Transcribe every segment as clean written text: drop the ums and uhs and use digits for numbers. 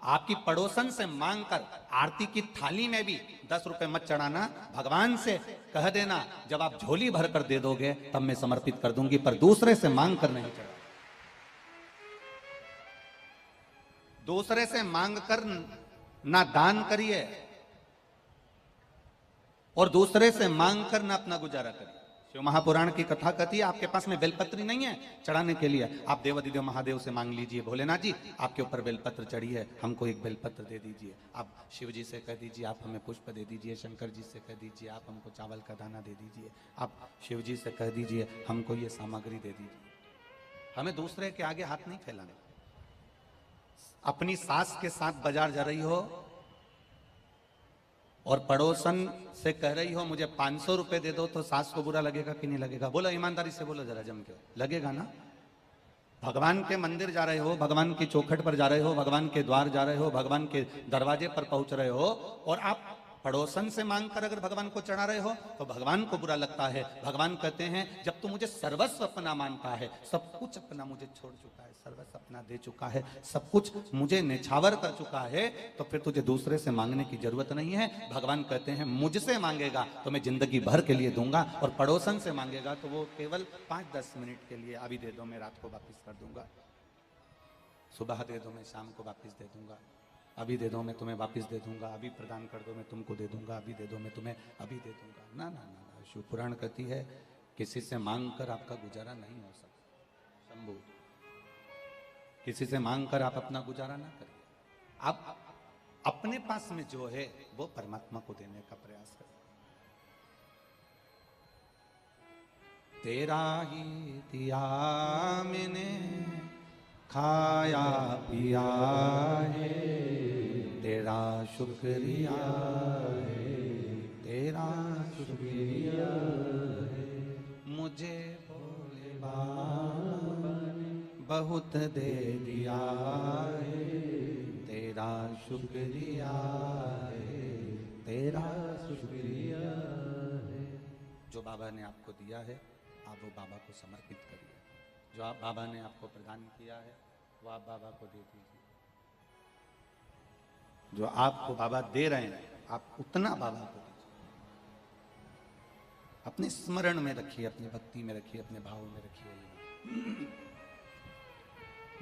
आपकी पड़ोसन से मांग कर आरती की थाली में भी 10 रुपए मत चढ़ाना, भगवान से कह देना जब आप झोली भर कर दे दोगे तब मैं समर्पित कर दूंगी, पर दूसरे से मांग कर नहीं चढ़ा। दूसरे से मांग कर ना दान करिए और दूसरे से मांग कर ना अपना गुजारा करिए। शिव महापुराण की कथा कहती है आपके पास में बेलपत्री नहीं है चढ़ाने के लिए, आप देवाधिदेव महादेव से मांग लीजिए, भोलेनाथ जी आपके ऊपर बेलपत्र चढ़ी है, हमको एक बेलपत्र दे दीजिए। आप शिव जी से कह दीजिए आप हमें पुष्प दे दीजिए, शंकर जी से कह दीजिए आप हमको चावल का दाना दे दीजिए, आप शिव जी से कह दीजिए हमको ये सामग्री दे दीजिए। हमें दूसरे के आगे हाथ नहीं फैलाना। अपनी सास के साथ बाजार जा रही हो और पड़ोसन से कह रही हो मुझे 500 रुपए दे दो, तो सास को बुरा लगेगा कि नहीं लगेगा? बोलो ईमानदारी से बोलो जरा जम के, लगेगा ना? भगवान के मंदिर जा रहे हो, भगवान की चौखट पर जा रहे हो, भगवान के द्वार जा रहे हो, भगवान के दरवाजे पर पहुंच रहे हो और आप पड़ोसन से मांग कर अगर भगवान को चढ़ा रहे हो तो भगवान को बुरा लगता है। भगवान कहते हैं जब तू मुझे सर्वस्व अपना मानता है, सब कुछ अपना मुझे छोड़ चुका है, सर्वस्व अपना दे चुका है, सब कुछ मुझे निछावर कर चुका है, तो फिर तुझे दूसरे से मांगने की जरूरत नहीं है। भगवान कहते हैं मुझसे मांगेगा तो मैं जिंदगी भर के लिए दूंगा, और पड़ोसन से मांगेगा तो वो केवल 5-10 मिनट के लिए, अभी दे दो मैं रात को वापिस कर दूंगा, सुबह दे दो मैं शाम को वापिस दे दूंगा, अभी दे दो मैं तुम्हें वापस दे दूंगा, अभी प्रदान कर दो मैं तुमको दे दूंगा, अभी दे दो मैं तुम्हें अभी दे दूंगा। ना ना ना, ना। शिव पुराण कहती है किसी से मांग कर आपका गुजारा नहीं हो सकता। शंभू, किसी से मांग कर आप अपना गुजारा ना करिए। आप अपने पास में जो है वो परमात्मा को देने का प्रयास करें। तेरा ही दिया मैंने खाया पिया है, तेरा शुक्रिया है, तेरा शुक्रिया है, मुझे भोले बाबा ने बहुत दे दिया है, तेरा शुक्रिया है, तेरा शुक्रिया है। जो बाबा ने आपको दिया है आप वो बाबा को समर्पित करिए, जो आप बाबा ने आपको प्रदान किया है वो आप बाबा को दे दीजिए, जो आपको बाबा दे रहे हैं आप उतना बाबा को दीजिए। अपने स्मरण में रखिए, अपनी भक्ति में रखिए, अपने भाव में रखिए।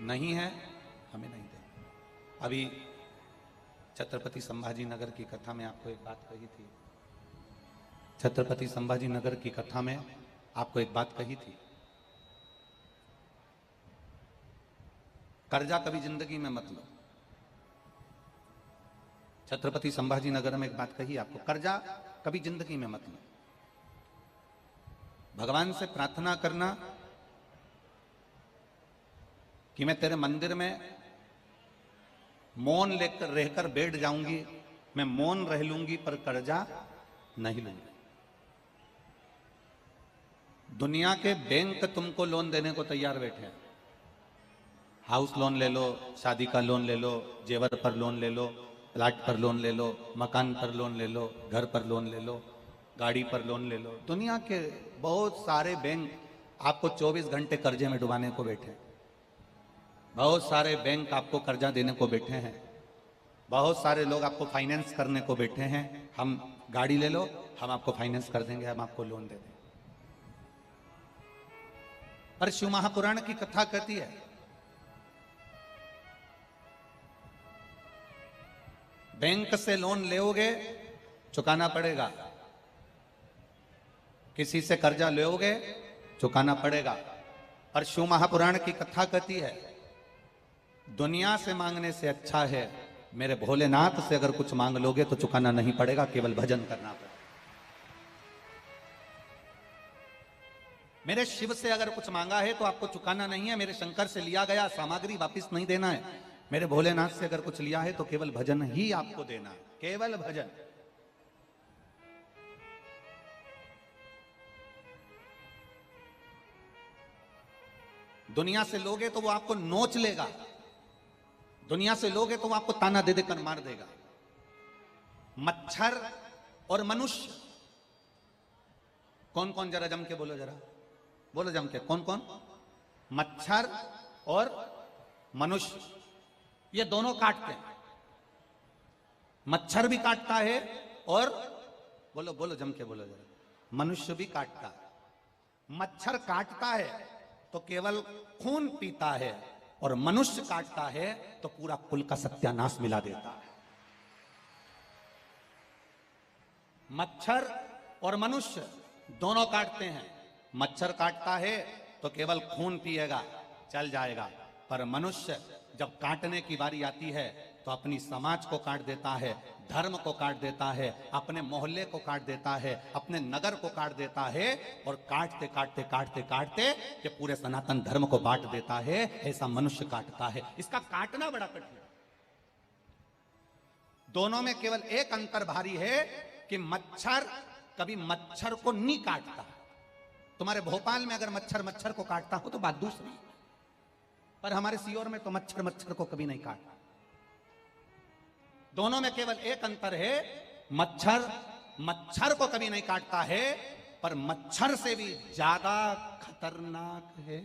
नहीं है हमें नहीं देना। अभी छत्रपति संभाजी नगर की कथा में आपको एक बात कही थी, छत्रपति संभाजी नगर की कथा में आपको एक बात कही थी, कर्जा कभी जिंदगी में मत लो। छत्रपति संभाजी नगर में एक बात कही आपको, कर्जा कभी जिंदगी में मत लो। भगवान से प्रार्थना करना कि मैं तेरे मंदिर में मौन लेकर रहकर बैठ जाऊंगी, मैं मौन रह लूंगी पर कर्जा नहीं लूंगी। दुनिया के बैंक तुमको लोन देने को तैयार बैठे हैं, हाउस लोन ले लो, शादी का लोन ले लो, जेवर पर लोन ले लो, प्लाट पर लोन ले लो, मकान पर लोन ले लो, घर पर लोन ले लो, गाड़ी पर लोन ले लो। दुनिया के बहुत सारे बैंक आपको 24 घंटे कर्जे में डुबाने को बैठे, बहुत सारे बैंक आपको कर्जा देने को बैठे हैं, बहुत सारे लोग आपको फाइनेंस करने को बैठे हैं। हम गाड़ी ले लो, हम आपको फाइनेंस कर देंगे, हम आपको लोन दे देंगे। पर शिव महापुराण की कथा कहती है बैंक से लोन लोगे चुकाना पड़ेगा, किसी से कर्जा लोगे चुकाना पड़ेगा। और शिव महापुराण की कथा कहती है दुनिया से मांगने से अच्छा है मेरे भोलेनाथ से अगर कुछ मांग लोगे तो चुकाना नहीं पड़ेगा, केवल भजन करना पड़ेगा। मेरे शिव से अगर कुछ मांगा है तो आपको चुकाना नहीं है, मेरे शंकर से लिया गया सामग्री वापस नहीं देना है। मेरे भोलेनाथ से अगर कुछ लिया है तो केवल भजन ही आपको देना है, केवल भजन। दुनिया से लोगे तो वो आपको नोच लेगा, दुनिया से लोगे तो वो आपको ताना दे देकर मार देगा। मच्छर और मनुष्य कौन कौन, जरा जम के बोलो, जरा बोलो जम के, कौन कौन? मच्छर और मनुष्य, ये दोनों काटते हैं। मच्छर भी काटता है और बोलो बोलो जम के बोलो जरा, मनुष्य भी काटता है। मच्छर काटता है तो केवल खून पीता है और मनुष्य काटता है तो पूरा कुल का सत्यानाश मिला देता है। मच्छर और मनुष्य दोनों काटते हैं। मच्छर काटता है तो केवल खून पिएगा, चल जाएगा, पर मनुष्य जब काटने की बारी आती है तो अपनी समाज को काट देता है, धर्म को काट देता है, अपने मोहल्ले को काट देता है, अपने नगर को काट देता है और काटते काटते काटते काटते ये पूरे सनातन धर्म को बांट देता है। ऐसा मनुष्य काटता है। इसका काटना बड़ा कठिन है। दोनों में केवल एक अंतर भारी है कि मच्छर कभी मच्छर को नहीं काटता। तुम्हारे भोपाल में अगर मच्छर मच्छर को काटता हो तो बात दूसरी, पर हमारे सीहोर में तो मच्छर मच्छर को कभी नहीं काटता। दोनों में केवल एक अंतर है, मच्छर मच्छर को कभी नहीं काटता है, पर मच्छर से भी ज्यादा खतरनाक है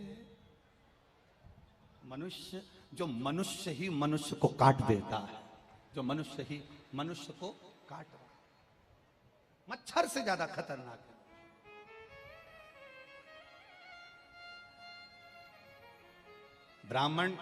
मनुष्य, जो मनुष्य ही मनुष्य को काट देता है, जो मनुष्य ही मनुष्य को काट रहा है, मच्छर से ज्यादा खतरनाक है। ब्राह्मण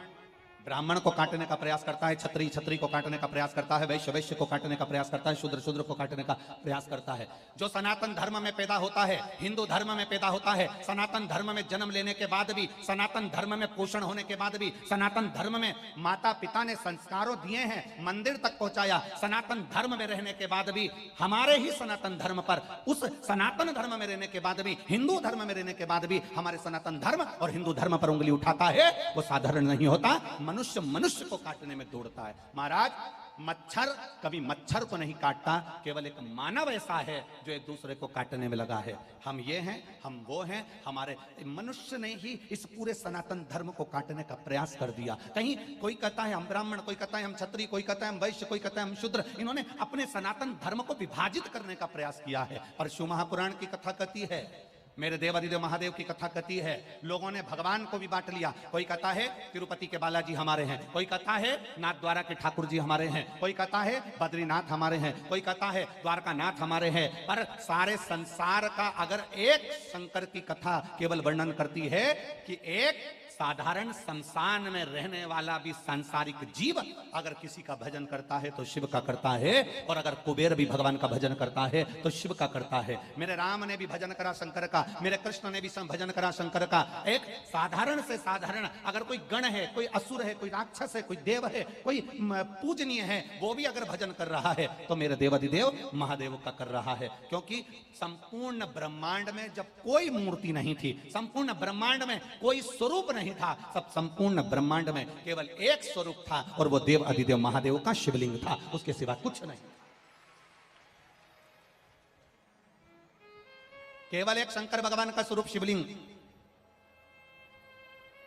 ब्राह्मण को काटने का प्रयास करता है, क्षत्रिय क्षत्रिय को काटने का प्रयास करता है, वैश्य वैश्य को काटने का प्रयास करता है, शूद्र शूद्र को काटने का प्रयास करता है। जो सनातन धर्म में पैदा होता है, हिंदू धर्म में पैदा होता है, सनातन धर्म में जन्म लेने के बाद भी, सनातन धर्म में पोषण होने के बाद भी, सनातन धर्म में माता पिता ने संस्कारों दिए हैं, मंदिर तक पहुंचाया, सनातन धर्म में रहने के बाद भी, हमारे ही सनातन धर्म पर, उस सनातन धर्म में रहने के बाद भी, हिंदू धर्म में रहने के बाद भी हमारे सनातन धर्म और हिंदू धर्म पर उंगली उठाता है, वो साधारण नहीं होता। मनुष्य मनुष्य को काटने में दौड़ता है। महाराज, मच्छर कभी मच्छर को नहीं काटता, केवल एक मानव ऐसा है जो एक दूसरे को काटने में लगा है। हम ये हैं, हम वो हैं, हमारे मनुष्य ने ही इस पूरे सनातन धर्म को काटने का प्रयास कर दिया। कहीं कोई कहता है हम ब्राह्मण, कोई कहता है हम क्षत्रिय, कोई कहता है हम वैश्य, कोई कहता है हम शूद्र। इन्होंने अपने सनातन धर्म को विभाजित करने का प्रयास किया है। पर शिव महापुराण की कथा कहती है, मेरे देव अधिदेव महादेव की कथा कहती है, लोगों ने भगवान को भी बांट लिया। कोई कहता है तिरुपति के बालाजी हमारे हैं, कोई कहता है नाथ द्वारा के ठाकुर जी हमारे हैं, कोई कहता है बद्रीनाथ हमारे हैं, कोई कहता है द्वारकानाथ हमारे हैं। पर सारे संसार का अगर एक शंकर की कथा केवल वर्णन करती है कि एक साधारण शमशान में रहने वाला भी सांसारिक जीव अगर किसी का भजन करता है तो शिव का करता है, और अगर कुबेर भी भगवान का भजन करता है तो शिव का करता है। मेरे राम ने भी भजन करा शंकर का, मेरे कृष्ण ने भी भजन करा शंकर का। एक साधारण से साधारण अगर कोई गण है, कोई असुर है, कोई राक्षस है, कोई देव है, कोई पूजनीय है, वो भी अगर भजन कर रहा है तो मेरे देवाधिदेव महादेव का कर रहा है। क्योंकि संपूर्ण ब्रह्मांड में जब कोई मूर्ति नहीं थी, संपूर्ण ब्रह्मांड में कोई स्वरूप नहीं था, सब संपूर्ण ब्रह्मांड में केवल एक स्वरूप था और वो देव अधिदेव महादेव का शिवलिंग था, उसके सिवा कुछ नहीं। केवल एक शंकर भगवान का स्वरूप शिवलिंग।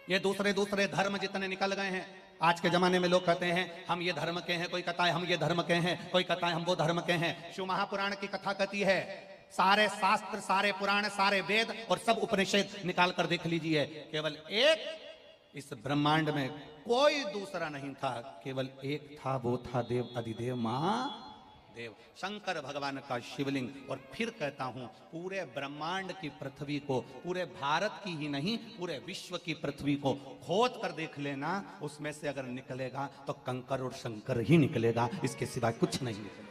ये दूसरे दूसरे धर्म जितने निकल गए हैं, आज के जमाने में लोग कहते हैं हम ये धर्म के हैं, कोई कहता है हम ये धर्म के हैं, कोई कहता है हम वो धर्म के हैं। शिव महापुराण की कथा कहती है, सारे शास्त्र, सारे पुराण, सारे वेद और सब उपनिषद निकाल कर देख लीजिए, केवल एक इस ब्रह्मांड में कोई दूसरा नहीं था, केवल एक था, वो था देव अधिदेव महादेव, शंकर भगवान का शिवलिंग। और फिर कहता हूं, पूरे ब्रह्मांड की पृथ्वी को, पूरे भारत की ही नहीं पूरे विश्व की पृथ्वी को खोद कर देख लेना, उसमें से अगर निकलेगा तो कंकर और शंकर ही निकलेगा, इसके सिवा कुछ नहीं निकलेगा।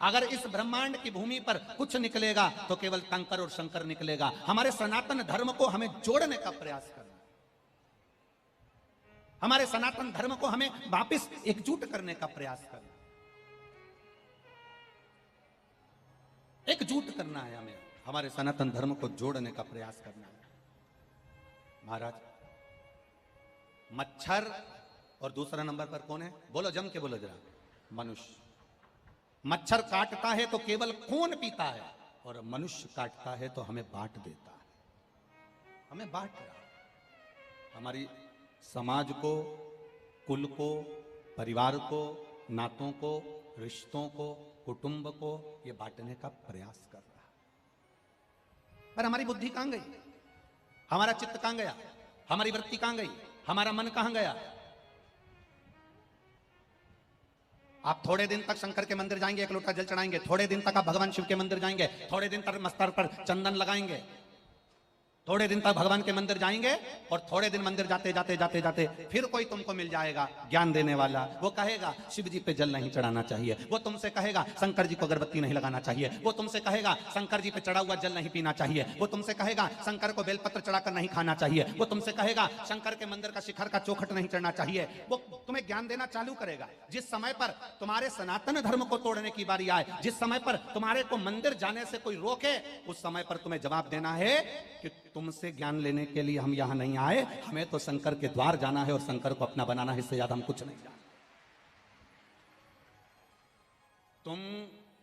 अगर इस ब्रह्मांड की भूमि पर कुछ निकलेगा तो केवल कंकर और शंकर निकलेगा। हमारे सनातन धर्म को हमें जोड़ने का प्रयास करना, हमारे सनातन धर्म को हमें वापस एकजुट करने का प्रयास करना, एकजुट करना है हमें, हमारे सनातन धर्म को जोड़ने का प्रयास करना है। महाराज, मच्छर और दूसरा नंबर पर कौन है? बोलो, जम के बोलो जरा। मनुष्य। मच्छर काटता है तो केवल खून पीता है, और मनुष्य काटता है तो हमें बांट देता है, हमें बांट रहा है। हमारी समाज को, कुल को, परिवार को, नातों को, रिश्तों को, कुटुंब को ये बांटने का प्रयास कर रहा है। पर हमारी बुद्धि कहां गई? हमारा चित्त कहां गया? हमारी वृत्ति कहां गई? हमारा मन कहां गया? आप थोड़े दिन तक शंकर के मंदिर जाएंगे, एक लोटा जल चढ़ाएंगे, थोड़े दिन तक आप भगवान शिव के मंदिर जाएंगे, थोड़े दिन तक मस्तर पर चंदन लगाएंगे, थोड़े दिन तक भगवान के मंदिर जाएंगे, और थोड़े दिन मंदिर जाते जाते जाते जाते फिर कोई तुमको मिल जाएगा ज्ञान देने वाला, वो कहेगा शिव जी पे जल नहीं चढ़ाना चाहिए, वो तुमसे कहेगा शंकर जी को अगरबत्ती नहीं लगाना चाहिए, वो तुमसे कहेगा शंकर जी पे चढ़ा हुआ जल नहीं पीना चाहिए, वो तुमसे कहेगा शंकर को बेलपत्र चढ़ाकर नहीं खाना चाहिए, वो तुमसे कहेगा शंकर के मंदिर का शिखर का चौखट नहीं चढ़ना चाहिए। वो तुम्हें ज्ञान देना चालू करेगा। जिस समय पर तुम्हारे सनातन धर्म को तोड़ने की बारी आए, जिस समय पर तुम्हारे को मंदिर जाने से कोई रोके, उस समय पर तुम्हें जवाब देना है कि तुमसे ज्ञान लेने के लिए हम यहां नहीं आए, हमें तो शंकर के द्वार जाना है और शंकर को अपना बनाना है, इससे ज्यादा हम कुछ नहीं जानते। तुम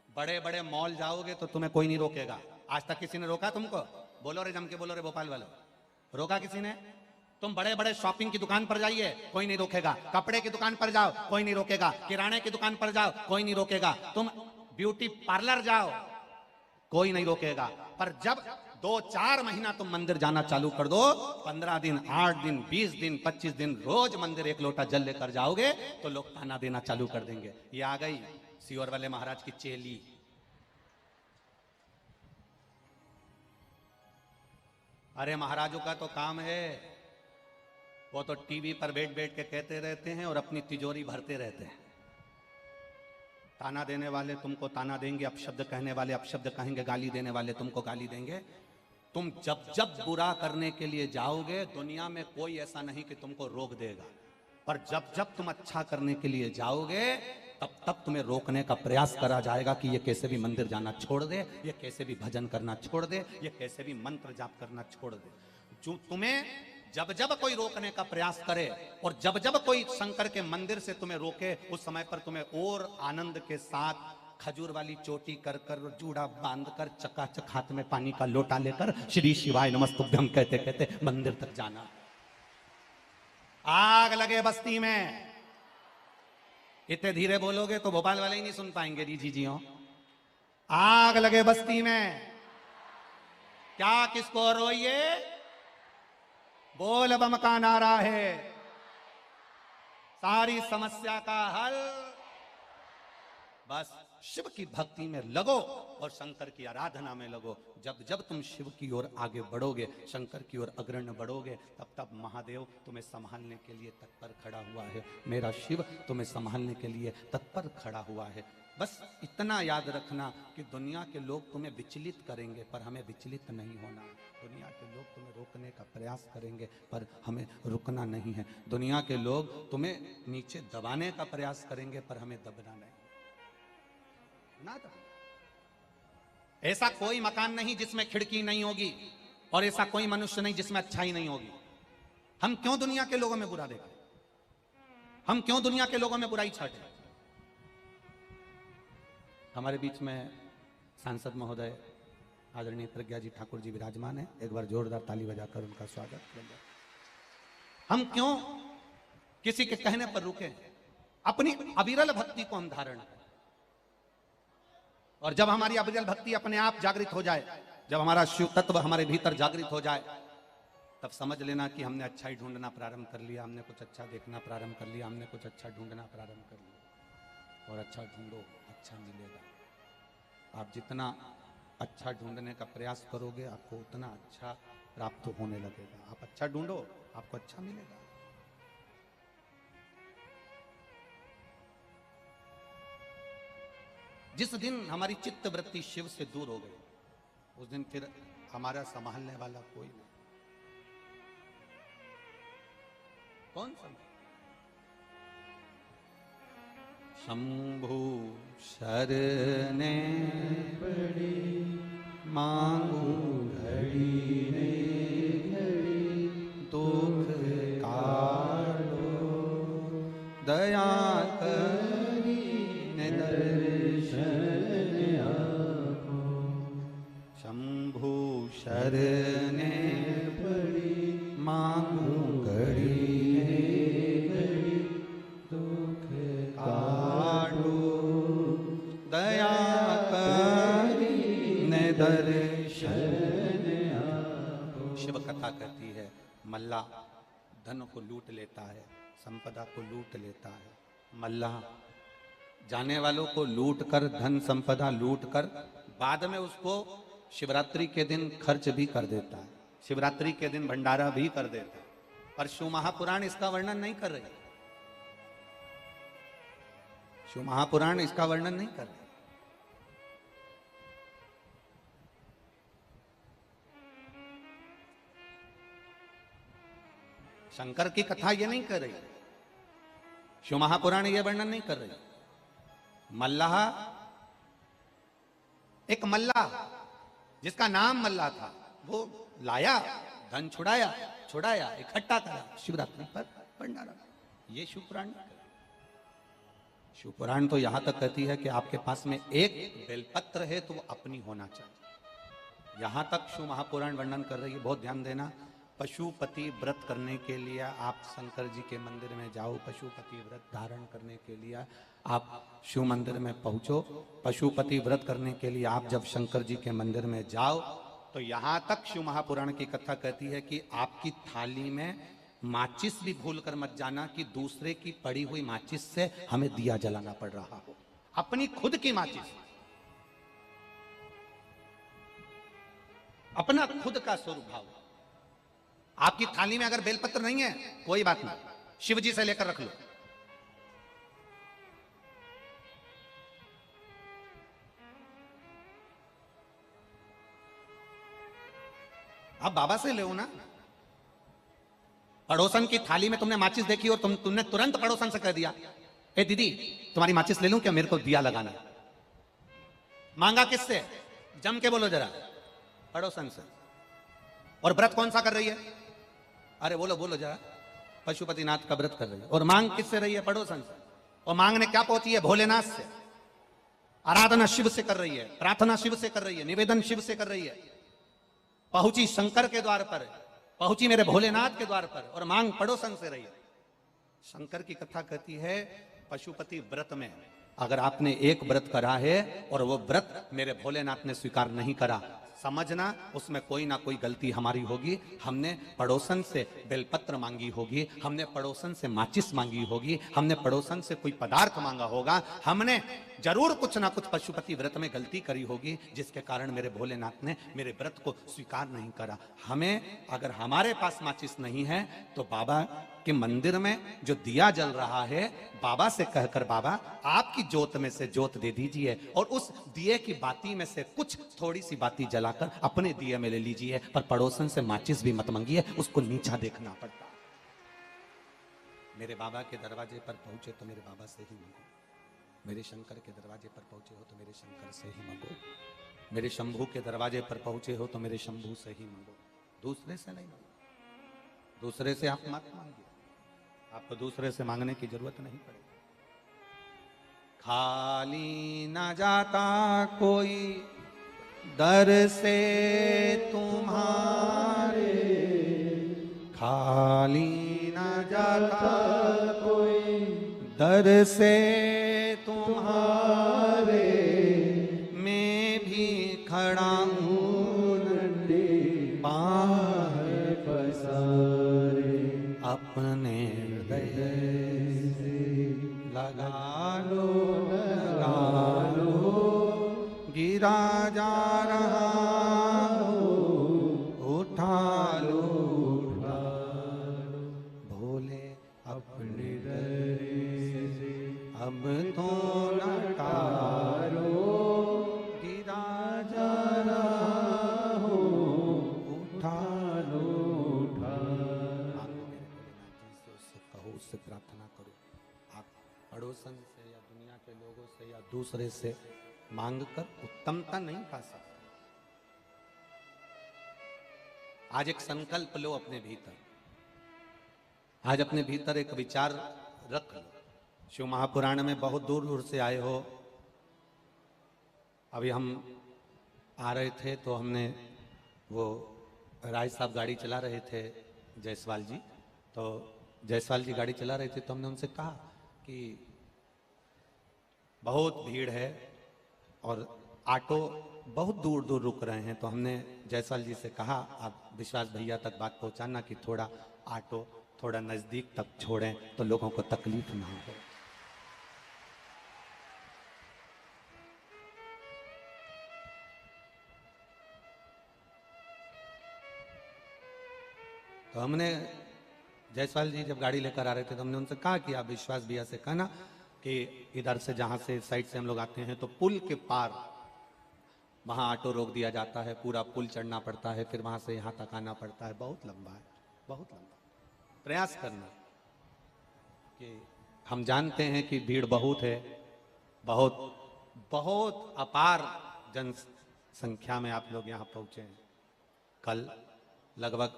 बड़े बड़े मॉल जाओगे तो तुम्हें कोई नहीं रोकेगा। आज तक किसी ने रोका तुमको? बोलो रे, जम के बोलो रे भोपाल वालों, रोका किसी ने? तुम बड़े बड़े शॉपिंग की दुकान पर जाइए, कोई नहीं रोकेगा। कपड़े की दुकान पर जाओ, कोई नहीं रोकेगा। किराने की दुकान पर जाओ, कोई नहीं रोकेगा। तुम ब्यूटी पार्लर जाओ, कोई नहीं रोकेगा। पर जब 2-4 महीना तुम मंदिर जाना चालू कर दो, 15 दिन, 8 दिन, 20 दिन, 25 दिन रोज मंदिर एक लोटा जल लेकर जाओगे, तो लोग ताना देना चालू कर देंगे, ये आ गई सियोर वाले महाराज की चेली। अरे महाराजों का तो काम है, वो तो टीवी पर बैठ बैठ के कहते रहते हैं और अपनी तिजोरी भरते रहते हैं। ताना देने वाले तुमको ताना देंगे, अपशब्द कहने वाले अपशब्द कहेंगे, गाली देने वाले तुमको गाली देंगे। तुम जब जब बुरा करने के लिए जाओगे, दुनिया में कोई ऐसा नहीं कि तुमको रोक देगा, पर जब जब तुम अच्छा करने के लिए जाओगे, तब तब तुम्हें रोकने का प्रयास करा जाएगा कि ये कैसे भी मंदिर जाना छोड़ दे, ये कैसे भी भजन करना छोड़ दे, ये कैसे भी मंत्र जाप करना छोड़ दे। जो तुम्हें जब जब कोई रोकने का प्रयास करे और जब जब कोई शंकर के मंदिर से तुम्हें रोके, उस समय पर तुम्हें और आनंद के साथ खजूर वाली चोटी कर कर, जूड़ा बांध कर, चकाचक हाथ में पानी का लोटा लेकर श्री शिवाय नमस्तुभ्यम कहते कहते मंदिर तक जाना। आग लगे बस्ती में, इतने धीरे बोलोगे तो भोपाल वाले ही नहीं सुन पाएंगे। जी हो, आग लगे बस्ती में, क्या किसको रोइए, बोल बम का नारा है, सारी समस्या का हल। बस शिव की भक्ति में लगो और शंकर की आराधना में लगो। जब जब तुम शिव की ओर आगे बढ़ोगे, शंकर की ओर अग्रणी बढ़ोगे, तब तब महादेव तुम्हें संभालने के लिए तत्पर खड़ा हुआ है। मेरा शिव तुम्हें संभालने के लिए तत्पर खड़ा हुआ है। बस इतना याद रखना कि दुनिया के लोग तुम्हें विचलित करेंगे, पर हमें विचलित नहीं होना। दुनिया के लोग तुम्हें रोकने का प्रयास करेंगे, पर हमें रुकना नहीं है। दुनिया के लोग तुम्हें नीचे दबाने का प्रयास करेंगे, पर हमें दबना नहीं ना। ऐसा कोई मकान नहीं जिसमें खिड़की नहीं होगी, और ऐसा कोई मनुष्य नहीं जिसमें अच्छाई नहीं होगी। हम क्यों दुनिया के लोगों में बुरा देखें? हम क्यों दुनिया के लोगों में बुराई छाटें? हमारे बीच में सांसद महोदय आदरणीय प्रज्ञा जी ठाकुर जी विराजमान है। एक बार जोरदार ताली बजाकर उनका स्वागत करेंगे। हम क्यों किसी के कहने पर रुके? अपनी अविरल भक्ति को हम धारण करें, और जब हमारी अविरल भक्ति अपने आप जागृत हो जाए, जब हमारा शिव तत्व हमारे भीतर जागृत हो जाए, तब समझ लेना कि हमने अच्छाई ढूंढना प्रारंभ कर लिया, हमने कुछ अच्छा देखना प्रारंभ कर लिया, हमने कुछ अच्छा ढूंढना प्रारंभ कर लिया। और अच्छा ढूंढो, अच्छा मिलेगा। आप जितना अच्छा ढूंढने का प्रयास करोगे, आपको उतना अच्छा प्राप्त होने लगेगा। आप अच्छा ढूंढो, आपको अच्छा मिलेगा। जिस दिन हमारी चित्त वृत्ति शिव से दूर हो गई, उस दिन फिर हमारा संभालने वाला कोई नहीं। कौन संभाल? शंभु शरणे पड़ी, मांगू घड़ी ने घड़ी, दुख काटो, दया करी ने दर्शन आपो। शंभु शरणे पड़ी, मांगू घड़ी शिव कथा कहती है, मल्ला धन को लूट लेता है, संपदा को लूट लेता है। मल्ला जाने वालों को लूट कर, धन संपदा लूट कर, बाद में उसको शिवरात्रि के दिन खर्च भी कर देता है, शिवरात्रि के दिन भंडारा भी कर देता है। पर शिव महापुराण इसका वर्णन नहीं कर रही, शिव महापुराण इसका वर्णन नहीं कर रही। शंकर की कथा ये नहीं कर रही, शिव महापुराण ये वर्णन नहीं कर रही। मल्लाह, एक मल्लाह जिसका नाम मल्लाह था, वो लाया, धन छुड़ाया, इकट्ठा करा, शिवरात्रि पर भंडारा। ये शिव पुराण नहीं कर रही। शिव पुराण तो यहां तक कहती है कि आपके पास में एक बेलपत्र है तो वो अपनी होना चाहिए। यहां तक शिव महापुराण वर्णन कर रही है। बहुत ध्यान देना, पशुपति व्रत करने के लिए आप शंकर जी के मंदिर में जाओ, पशुपति व्रत धारण करने के लिए आप शिव मंदिर में पहुंचो, पशुपति व्रत करने के लिए आप जब शंकर जी के मंदिर में जाओ, तो यहां तक शिव महापुराण की कथा कहती है कि आपकी थाली में माचिस भी भूल कर मत जाना कि दूसरे की पड़ी हुई माचिस से हमें दिया जलाना पड़ रहा हो, अपनी खुद की माचिस, अपना खुद का स्वरूप भाव। आपकी थाली में अगर बेलपत्र नहीं है कोई बात नहीं, शिव जी से लेकर रख लो। आप बाबा से ले ना। पड़ोसन की थाली में तुमने माचिस देखी और तुमने तुरंत पड़ोसन से कह दिया, ए दीदी तुम्हारी माचिस ले लूं क्या, मेरे को दिया लगाना। मांगा किससे? जम के बोलो जरा, पड़ोसन से। और व्रत कौन सा कर रही है? अरे बोलो जरा, पशुपतिनाथ का व्रत कर रही है। और मांग किससे रही है? पड़ोसन से। और मांगने क्या पहुंची है? भोलेनाथ से। आराधना शिव से कर रही है, प्रार्थना शिव से कर रही है, निवेदन शिव से कर रही है। पहुंची शंकर के द्वार पर, पहुंची मेरे भोलेनाथ के द्वार पर, और मांग पड़ोसन से रही है। शंकर की कथा कहती है पशुपति व्रत में अगर आपने एक व्रत करा है और वो व्रत मेरे भोलेनाथ ने स्वीकार नहीं करा, समझना उसमें कोई ना कोई गलती हमारी होगी। हमने पड़ोसन से बेलपत्र मांगी होगी, हमने पड़ोसन से माचिस मांगी होगी, हमने पड़ोसन से कोई पदार्थ मांगा होगा, हमने जरूर कुछ ना कुछ पशुपति व्रत में गलती करी होगी, जिसके कारण मेरे भोलेनाथ ने मेरे व्रत को स्वीकार नहीं करा। हमें अगर हमारे पास माचिस नहीं है तो बाबा के मंदिर में जो दिया जल रहा है, बाबा से कहकर बाबा आपकी जोत में से जोत दे दीजिए और उस दिए की बाती में से कुछ थोड़ी सी बाती जलाकर अपने दिए में ले लीजिए, पर पड़ोसन से माचिस भी मत मंगिए, उसको नीचा देखना पड़ता। मेरे बाबा के दरवाजे पर पहुंचे तो मेरे बाबा से ही मांगो, मेरे शंकर के दरवाजे पर पहुंचे हो तो मेरे शंकर से ही मांगो, मेरे शंभू के दरवाजे पर पहुंचे हो तो मेरे शंभू से ही मांगो, दूसरे से नहीं मांगो। दूसरे से आप मत मांगिए, आपको दूसरे से मांगने की जरूरत नहीं पड़ेगी। खाली ना जाता कोई दर से तुम्हारे, खाली ना जाता कोई दर से तुम्हारे, मैं भी खड़ा हूँ नंदे बाहर पसारे, अपने हृदय से लगा लो गिरा जा रहा हो, उठा लो भोले अपने दर से अब तो न टालो, गिरा जा रहा हो, उठा लो उससे कहो, उससे प्रार्थना करो। आप पड़ोसन से या दुनिया के लोगों से या दूसरे से मांग कर उत्तमता नहीं पा सकते। आज एक संकल्प लो अपने भीतर, आज अपने भीतर एक विचार रख लो। शिव महापुराण में बहुत दूर दूर से आए हो। अभी हम आ रहे थे तो हमने वो राय साहब गाड़ी चला रहे थे, जायसवाल जी, तो जायसवाल जी गाड़ी चला रहे थे तो हमने उनसे कहा कि बहुत भीड़ है और ऑटो बहुत दूर दूर रुक रहे हैं, तो हमने जायसवाल जी से कहा आप विश्वास भैया तक बात पहुंचाना कि थोड़ा ऑटो थोड़ा नजदीक तक छोड़ें तो लोगों को तकलीफ ना हो। तो हमने जायसवाल जी जब गाड़ी लेकर आ रहे थे तो हमने उनसे कहा कि आप विश्वास भैया से कहना कि इधर से जहां से साइड से हम लोग आते हैं तो पुल के पार वहां ऑटो रोक दिया जाता है, पूरा पुल चढ़ना पड़ता है, फिर वहां से यहां तक आना पड़ता है, बहुत लंबा है, बहुत लंबा। प्रयास करना कि हम जानते हैं कि भीड़ बहुत है, बहुत बहुत अपार जनसंख्या में आप लोग यहाँ पहुंचे हैं। कल लगभग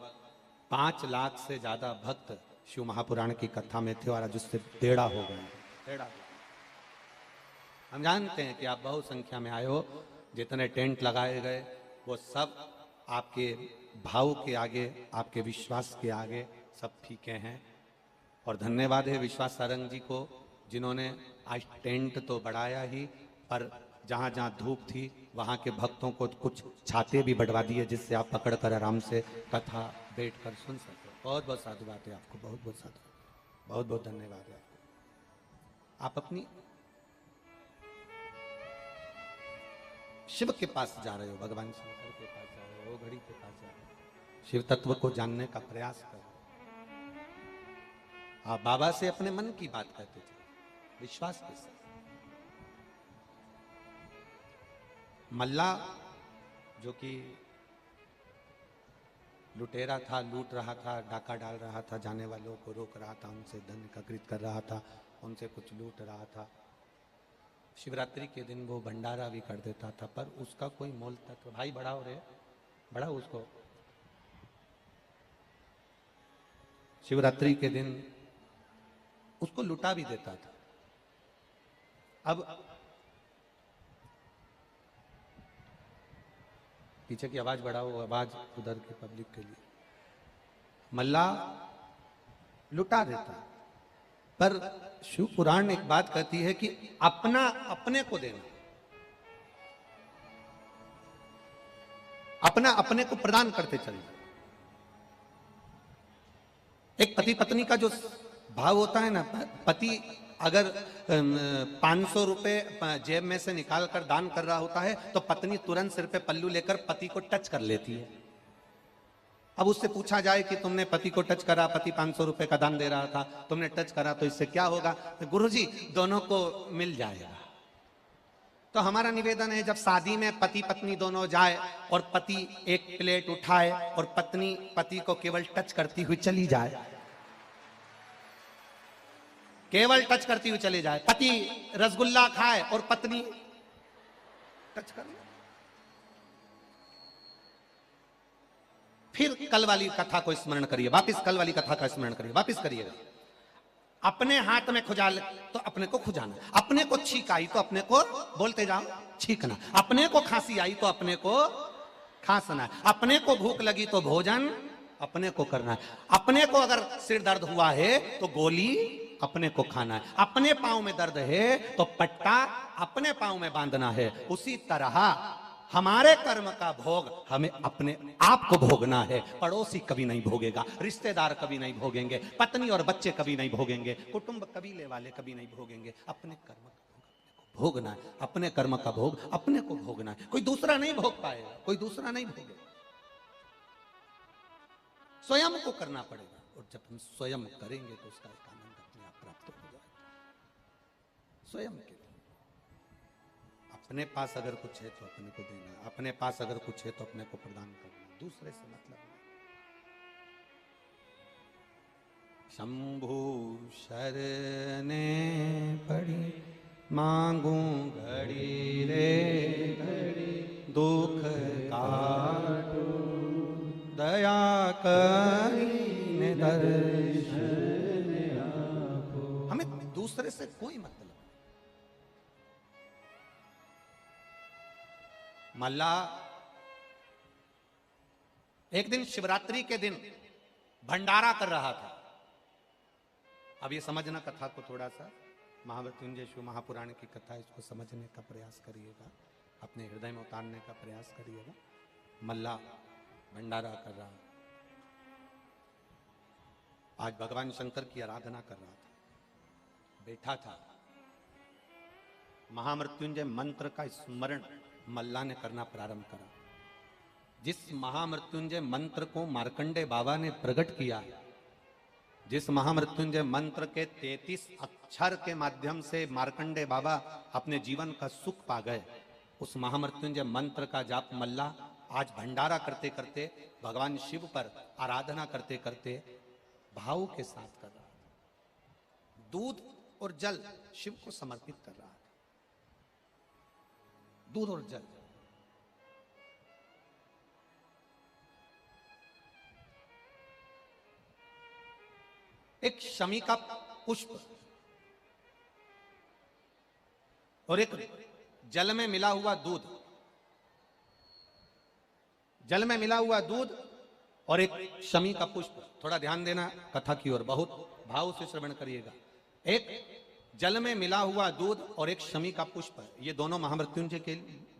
5 लाख से ज्यादा भक्त शिव महापुराण की कथा में थे और आज उससे टेढ़ा हो गए, टेढ़ा हो गए। हम जानते हैं कि आप बहुत संख्या में आए हो, जितने टेंट लगाए गए वो सब आपके भाव के आगे, आपके विश्वास के आगे सब फीके हैं। और धन्यवाद है विश्वास सारंग जी को, जिन्होंने आज टेंट तो बढ़ाया ही, पर जहां जहां धूप थी वहां के भक्तों को कुछ छाते भी बढ़वा दिए, जिससे आप पकड़ कर आराम से कथा बैठ कर सुन सकते हो। बहुत बहुत साधुवाद है आपको, बहुत बहुत साधुवाद, बहुत बहुत धन्यवाद है आपको। आप अपनी शिव के पास जा रहे हो, भगवान शंकर के पास जा रहे हो, घड़ी के पास जा रहे हो, शिव तत्व को जानने का प्रयास करो। आप बाबा से अपने मन की बात कहते थे, विश्वास के साथ। मल्ला जो कि लुटेरा था, लूट रहा था, डाका डाल रहा था, जाने वालों को रोक रहा था, उनसे धन एकत्रित कर रहा था, उनसे कुछ लूट रहा था। शिवरात्रि के दिन वो भंडारा भी कर देता था, पर उसका कोई मोल तत्व, भाई बढ़ाओ रे, बढ़ाओ उसको। शिवरात्रि के दिन उसको लुटा भी देता था। अब पीछे की आवाज बढ़ाओ, आवाज उधर की पब्लिक के लिए। मल्ला लुटा देता, पर शिव पुराण एक बात कहती है कि अपना अपने को देना, अपना अपने को प्रदान करते चलना। एक पति पत्नी का जो भाव होता है ना, पति अगर 500 रुपए जेब में से निकाल कर दान कर रहा होता है तो पत्नी तुरंत सिर पे पल्लू लेकर पति को टच कर लेती है। अब उससे पूछा जाए कि तुमने पति को टच करा, पति 500 रुपए का दान दे रहा था, तुमने टच करा तो इससे क्या होगा? तो गुरुजी दोनों को मिल जाएगा। तो हमारा निवेदन है, जब शादी में पति पत्नी दोनों जाए और पति एक प्लेट उठाए और पत्नी पति को केवल टच करती हुई चली जाए, केवल टच करती हुई चली जाए, पति रसगुल्ला खाए और पत्नी टच कर ले, फिर कल वाली कथा को स्मरण करिए, वापिस कल वाली कथा का स्मरण करिए, वापिस करिएगा। अपने हाथ में खुजाल तो अपने को खुजाना, अपने को छींक आई तो अपने को बोलते जाओ छींकना, अपने को खांसी आई तो अपने को खांसना, अपने को भूख लगी तो भोजन अपने को करना है, अपने को अगर सिर दर्द हुआ है तो गोली अपने को खाना है, अपने पांव में दर्द है तो पट्टा अपने पांव में बांधना है। उसी तरह हमारे कर्म का भोग हमें अपने आप को भोगना है। पड़ोसी कभी नहीं भोगेगा, रिश्तेदार कभी नहीं भोगेंगे, पत्नी और बच्चे कभी नहीं भोगेंगे, कुटुंब कबीले वाले कभी नहीं भोगेंगे। अपने कर्म का भोग भोगना है, अपने कर्म का भोग अपने को भोगना है। कोई दूसरा नहीं भोग पाएगा, कोई दूसरा नहीं भोगेगा, स्वयं को करना पड़ेगा। और जब हम स्वयं करेंगे तो उसका एक आनंद अपने आप प्राप्त हो जाएगा। स्वयं के अपने पास अगर कुछ है तो अपने को देना, अपने पास अगर कुछ है तो अपने को प्रदान करना, दूसरे से मतलब नहीं। शंभु शरणे पड़ी मांगू घड़ी रे घड़ी, दुख काटू दया करीने दर्शन आपो। हमें दूसरे से कोई मतलब। मल्ला एक दिन शिवरात्रि के दिन भंडारा कर रहा था। अब ये समझना कथा को थोड़ा सा, महामृत्युंजय शिव महापुराण की कथा, इसको समझने का प्रयास करिएगा, अपने हृदय में उतारने का प्रयास करिएगा। मल्ला भंडारा कर रहा, आज भगवान शंकर की आराधना कर रहा था, बैठा था, महामृत्युंजय मंत्र का स्मरण मल्ला ने करना प्रारंभ करा। जिस महामृत्युंजय मंत्र को मार्कंडे बाबा ने प्रकट किया, जिस महामृत्युंजय मंत्र के 33 अक्षर के माध्यम से मार्कंडे बाबा अपने जीवन का सुख पा गए, उस महामृत्युंजय मंत्र का जाप मल्ला आज भंडारा करते करते, भगवान शिव पर आराधना करते करते भाव के साथ कर रहा था। दूध और जल शिव को समर्पित कर रहा था। दूध और जल। एक शमी का पुष्प और एक जल में मिला हुआ दूध, जल में मिला हुआ दूध और एक शमी का पुष्प। थोड़ा ध्यान देना कथा की ओर, बहुत भाव से श्रवण करिएगा। एक जल में मिला हुआ दूध और एक शमी का पुष्प, ये दोनों महामृत्युंजय के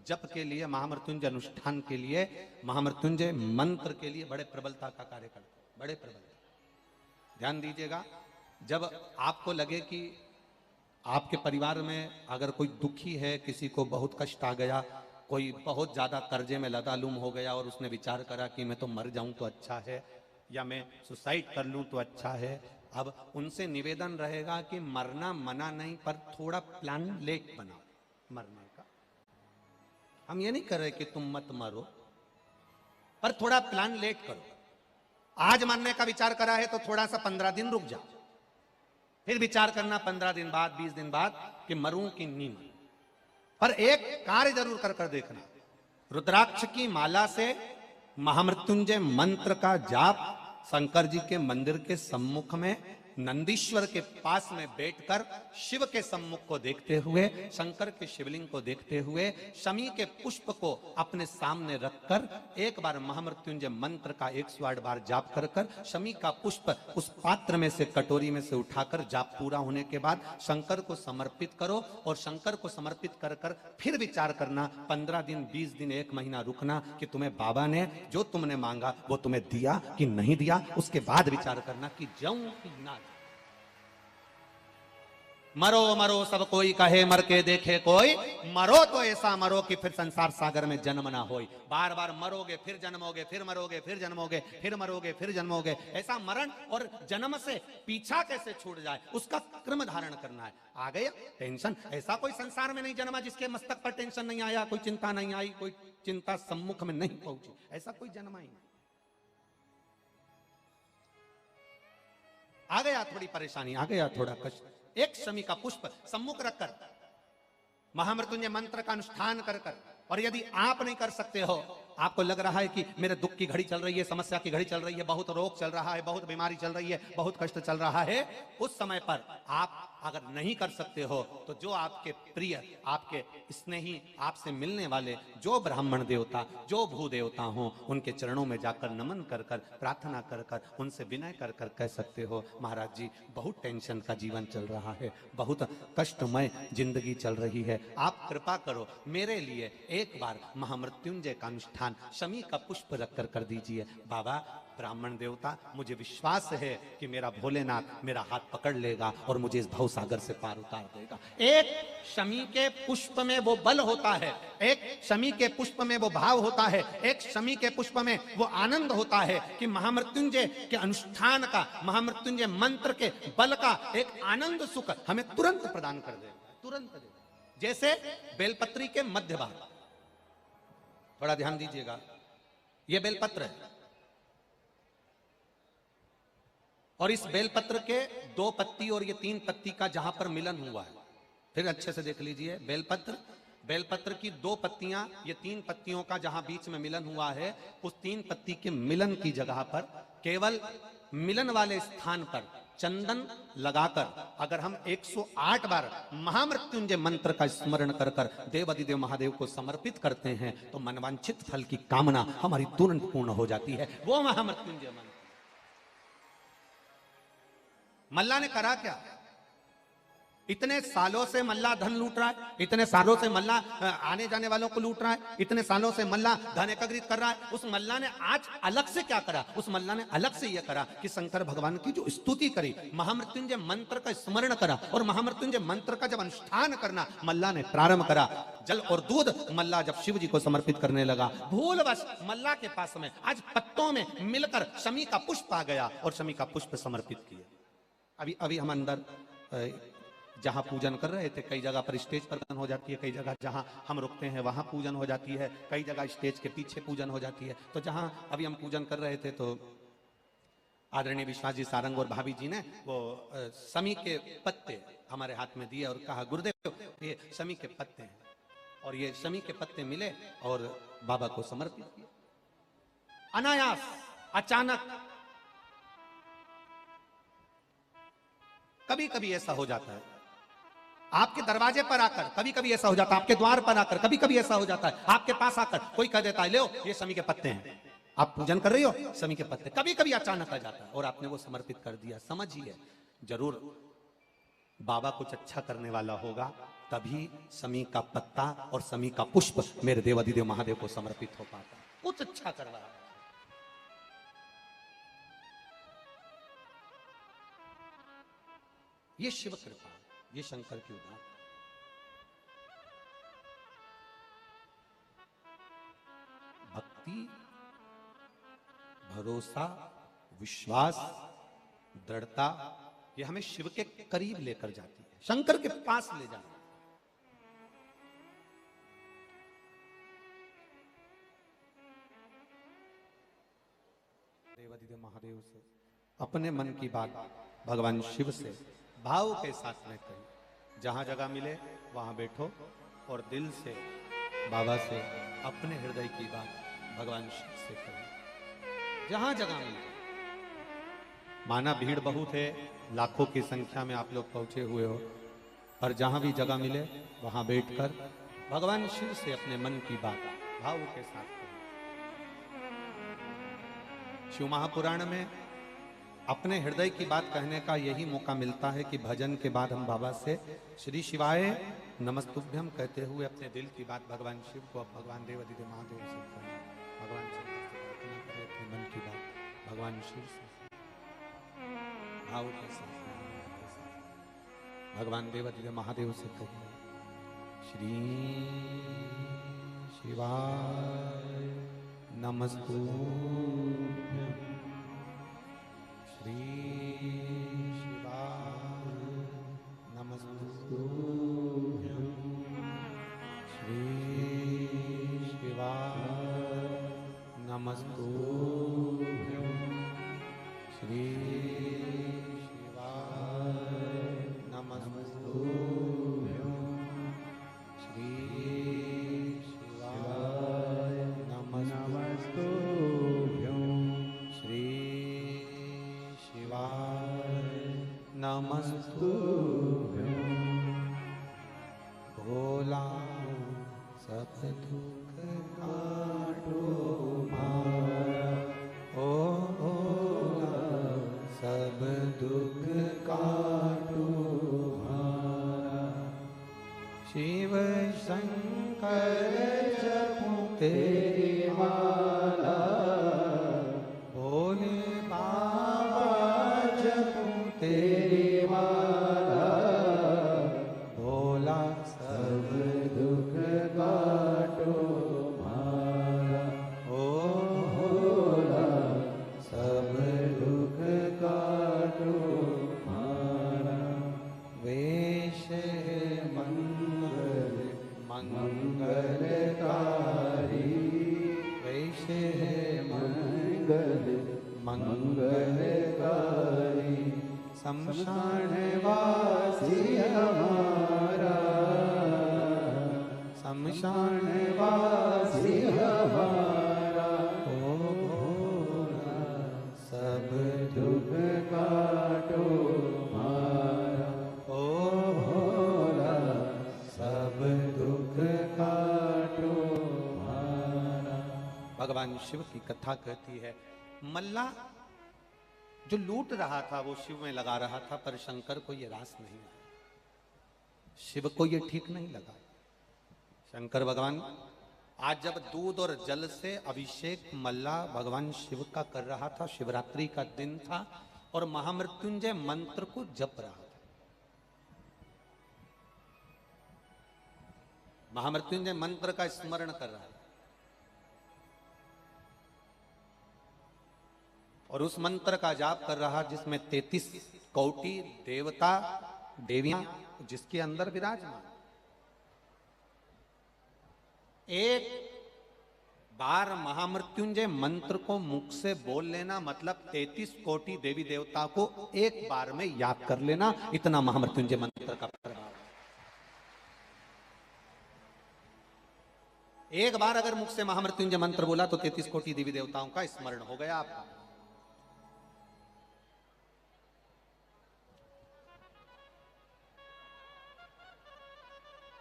जप के लिए, महामृत्युंजय अनुष्ठान के लिए, महामृत्युंजय मंत्र के लिए बड़े प्रबलता का कार्य करते, बड़े प्रबलता। ध्यान दीजिएगा, जब आपको लगे कि आपके परिवार में अगर कोई दुखी है, किसी को बहुत कष्ट आ गया, कोई बहुत ज्यादा कर्जे में लदालूम हो गया और उसने विचार करा कि मैं तो मर जाऊं तो अच्छा है, या मैं सुसाइड कर लूं तो अच्छा है, अब उनसे निवेदन रहेगा कि मरना मना नहीं, पर थोड़ा प्लान लेट बनाओ मरने का। हम ये नहीं कर रहे कि तुम मत मरो, पर थोड़ा प्लान लेट करो। आज मरने का विचार करा है तो थोड़ा सा 15 दिन रुक जाओ, फिर विचार करना 15 दिन बाद, 20 दिन बाद कि मरूं कि नहीं मरूं। पर एक कार्य जरूर कर कर देखना, रुद्राक्ष की माला से महामृत्युंजय मंत्र का जाप शंकर जी के मंदिर के सम्मुख में नंदीश्वर के पास में बैठकर शिव के सम्मुख को देखते हुए, शंकर के शिवलिंग को देखते हुए, शमी के पुष्प को अपने सामने रखकर एक बार महामृत्युंजय मंत्र का 108 बार जाप कर कर शमी का पुष्प उस पात्र में से, कटोरी में से उठाकर जाप पूरा होने के बाद शंकर को समर्पित करो। और शंकर को समर्पित कर कर फिर विचार करना, 15 दिन, 20 दिन, 1 महीना रुकना कि तुम्हें बाबा ने जो तुमने मांगा वो तुम्हें दिया कि नहीं दिया। उसके बाद विचार करना कि जाऊं कि ना। मरो मरो सब कोई कहे, मर के देखे कोई, मरो तो ऐसा मरो कि फिर संसार सागर में जन्म ना होई। बार बार मरोगे फिर जन्मोगे, फिर मरोगे फिर जन्मोगे, फिर मरोगे फिर जन्मोगे। ऐसा मरण और जन्म से पीछा कैसे छूट जाए, उसका क्रम धारण करना है। आ गया टेंशन, ऐसा कोई संसार में नहीं जन्मा जिसके मस्तक पर टेंशन नहीं आया, कोई चिंता नहीं आई, कोई चिंता सम्मुख में नहीं पहुंची, ऐसा कोई जन्मा ही नहीं। आ गया थोड़ी परेशानी, आ गया थोड़ा कष्ट, एक शमी का पुष्प सम्मुख रखकर महामृत्युंजय मंत्र का अनुष्ठान कर कर, और यदि आप नहीं कर सकते हो, आपको लग रहा है कि मेरे दुख की घड़ी चल रही है, समस्या की घड़ी चल रही है, बहुत रोग चल रहा है, बहुत बीमारी चल रही है, बहुत कष्ट चल रहा है, उस समय पर आप अगर नहीं कर सकते हो तो जो आपके प्रिय, आपके स्नेही, आपसे मिलने वाले जो ब्राह्मण देवता, जो भू देवता हो, उनके चरणों में जाकर नमन कर कर, प्रार्थना कर कर, उनसे विनय कर कर कह सकते हो, महाराज जी बहुत टेंशन का जीवन चल रहा है, बहुत कष्टमय जिंदगी चल रही है, आप कृपा करो मेरे लिए एक बार महामृत्युंजय का अनुष्ठान शमी का पुष्प रखकर कर दीजिए। बाबा ब्राह्मण देवता, मुझे विश्वास है कि मेरा भोलेनाथ मेरा हाथ पकड़ लेगा और मुझे इस भव सागर से पार उतार देगा। एक शमी के पुष्प में वो बल होता है, एक शमी के पुष्प में वो भाव होता है, एक शमी के पुष्प में वो आनंद होता है कि महामृत्युंजय के अनुष्ठान का, महामृत्युंजय मंत्र के बल का एक आनंद सुख हमें तुरंत प्रदान कर देगा, तुरंत देगा। जैसे बेलपत्री के मध्य भाग, थोड़ा ध्यान दीजिएगा, ये बेलपत्र है और इस बेलपत्र के 2 पत्ती और ये 3 पत्ती का जहां पर मिलन हुआ है, फिर अच्छे से देख लीजिए, बेलपत्र की 2 पत्तियां, ये 3 पत्तियों का जहां बीच में मिलन हुआ है, उस 3 पत्ती के मिलन की जगह पर, केवल मिलन वाले स्थान पर चंदन लगाकर अगर हम 108 बार महामृत्युंजय मंत्र का स्मरण कर कर देव अधिदेव महादेव को समर्पित करते हैं तो मनवांछित फल की कामना हमारी तुरंत पूर्ण हो जाती है। वो महामृत्युंजय मंत्र मल्ला ने करा क्या, इतने सालों से मल्ला धन लूट रहा है, इतने सालों से मल्ला आने जाने वालों को लूट रहा है, इतने सालों से मल्ला धन एकत्रित कर रहा है। उस मल्ला ने आज अलग से क्या करा? उस मल्ला ने अलग से यह करा कि शंकर भगवान की जो स्तुति करी, महामृत्युंजय मंत्र का स्मरण करा, और महामृत्युंजय मंत्र का जब अनुष्ठान करना मल्ला ने प्रारंभ करा, जल और दूध मल्ला जब शिव जी को समर्पित करने लगा, भूलवश मल्ला के पास में आज पत्तों में मिलकर शमी का पुष्प आ गया और शमी का पुष्प समर्पित किया। अभी अभी हम अंदर जहां पूजन कर रहे थे, कई जगह पर स्टेज पर पूजन हो जाती है, कई जगह जहां हम रुकते हैं वहां पूजन हो जाती है, कई जगह स्टेज के पीछे पूजन हो जाती है। तो जहां अभी हम पूजन कर रहे थे तो आदरणीय विश्वास जी सारंग और भाभी जी ने वो शमी के पत्ते हमारे हाथ में दिए और कहा, गुरुदेव ये शमी के पत्ते हैं, और ये शमी के पत्ते मिले और बाबा को समर्पित किए। अनायास, अचानक, कभी कभी ऐसा हो जाता है आपके दरवाजे पर आकर, कभी कभी ऐसा हो जाता है आपके द्वार पर आकर, कभी कभी ऐसा हो जाता है आपके पास आकर कोई कह देता है, लो ये शमी के पत्ते हैं, आप पूजन कर रही हो, शमी के पत्ते। कभी कभी अचानक आ जाता है और आपने वो समर्पित कर दिया। समझिए, जरूर बाबा कुछ अच्छा करने वाला होगा, तभी शमी का पत्ता और शमी का पुष्प मेरे देवाधिदेव महादेव को समर्पित हो पाता। कुछ अच्छा करवा रहा है। ये शिव कृपा, ये शंकर की उदाहरण। भक्ति, भरोसा, विश्वास, दृढ़ता, ये हमें शिव के करीब लेकर जाती है, शंकर के पास ले जाती है। देवाधिदेव महादेव से अपने मन की बात भगवान शिव से भाव के साथ में कही। जहां जगह मिले वहां बैठो और दिल से बाबा से अपने हृदय की बात भगवान शिव से कही। जहां जगह मिले, माना भीड़ बहुत है, लाखों की संख्या में आप लोग पहुंचे हुए हो, पर जहां भी जगह मिले वहां बैठकर भगवान शिव से अपने मन की बात भाव के साथ कही। शिव महापुराण में अपने हृदय की बात कहने का यही मौका मिलता है कि भजन के बाद हम बाबा से श्री शिवाय नमस्तुभ्यम कहते हुए अपने दिल की बात भगवान शिव को, भगवान देवाधिदेव महादेव से कहें। भगवान शिव से अपने मन की बात भगवान शिव से भाव के साथ भगवान देवाधिदेव महादेव से कहें। श्री शिवाय नमस्तुभ्यम, श्री शिवाय नमस्तुभ्यम, श्री शिवाय नमस्तुभ्यम, श्री शिवाय नमस्तुभ्यम, श्री शिवाय नमस्तुभ्यम, श्री नमस्तुभ्यं। भोला सब दुख काटो मारा, ओ भोला सब दुख काटो मारा। शिव शंकर जपूं तेरी माला, भोले बाबा जपूं तेरी माला, भोला सब दुख काटो मारा, ओ भोला सब दुख काटो मारा। वेश मंगल मंगलकारी, वेश मंगल मंगलकारी, शमशान वासी हमारा, शमशान वासी हमारा, ओ भोला सब दुख काटो मारा, ओ भोला सब दुख काटो मारा। भगवान शिव की कथा कहती है, मल्ला जो लूट रहा था वो शिव में लगा रहा था, पर शंकर को ये रास नहीं आया। शिव को ये ठीक नहीं लगा। शंकर भगवान आज जब दूध और जल से अभिषेक मल्ला भगवान शिव का कर रहा था, शिवरात्रि का दिन था और महामृत्युंजय मंत्र को जप रहा था। महामृत्युंजय मंत्र का स्मरण कर रहा था और उस मंत्र का जाप कर रहा जिसमें 33 कोटि देवता देवियां जिसके अंदर विराजमान। एक बार महामृत्युंजय मंत्र को मुख से बोल लेना मतलब 33 कोटि देवी देवता को एक बार में याद कर लेना, इतना महामृत्युंजय मंत्र का प्रभाव। एक बार अगर मुख से महामृत्युंजय मंत्र बोला तो 33 कोटि देवी देवताओं का स्मरण हो गया आपका।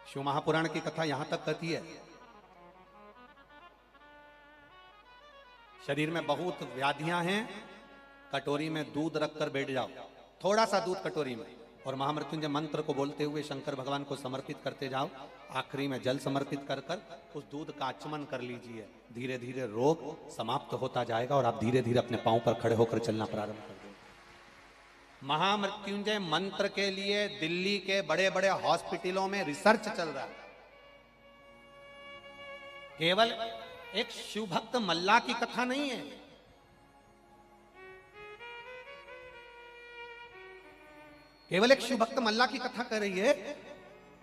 शिव महापुराण की कथा यहां तक कहती है, शरीर में बहुत व्याधियां हैं, कटोरी में दूध रखकर बैठ जाओ, थोड़ा सा दूध कटोरी में, और महामृत्युंजय मंत्र को बोलते हुए शंकर भगवान को समर्पित करते जाओ। आखिरी में जल समर्पित कर कर उस दूध का आचमन कर लीजिए। धीरे धीरे रोग समाप्त होता जाएगा और आप धीरे धीरे अपने पांव पर खड़े होकर चलना प्रारंभ कर देंगे। महामृत्युंजय मंत्र के लिए दिल्ली के बड़े बड़े हॉस्पिटलों में रिसर्च चल रहा है। केवल एक शिव भक्त मल्ला की कथा नहीं है, केवल एक शिव भक्त मल्ला की कथा कर रही है।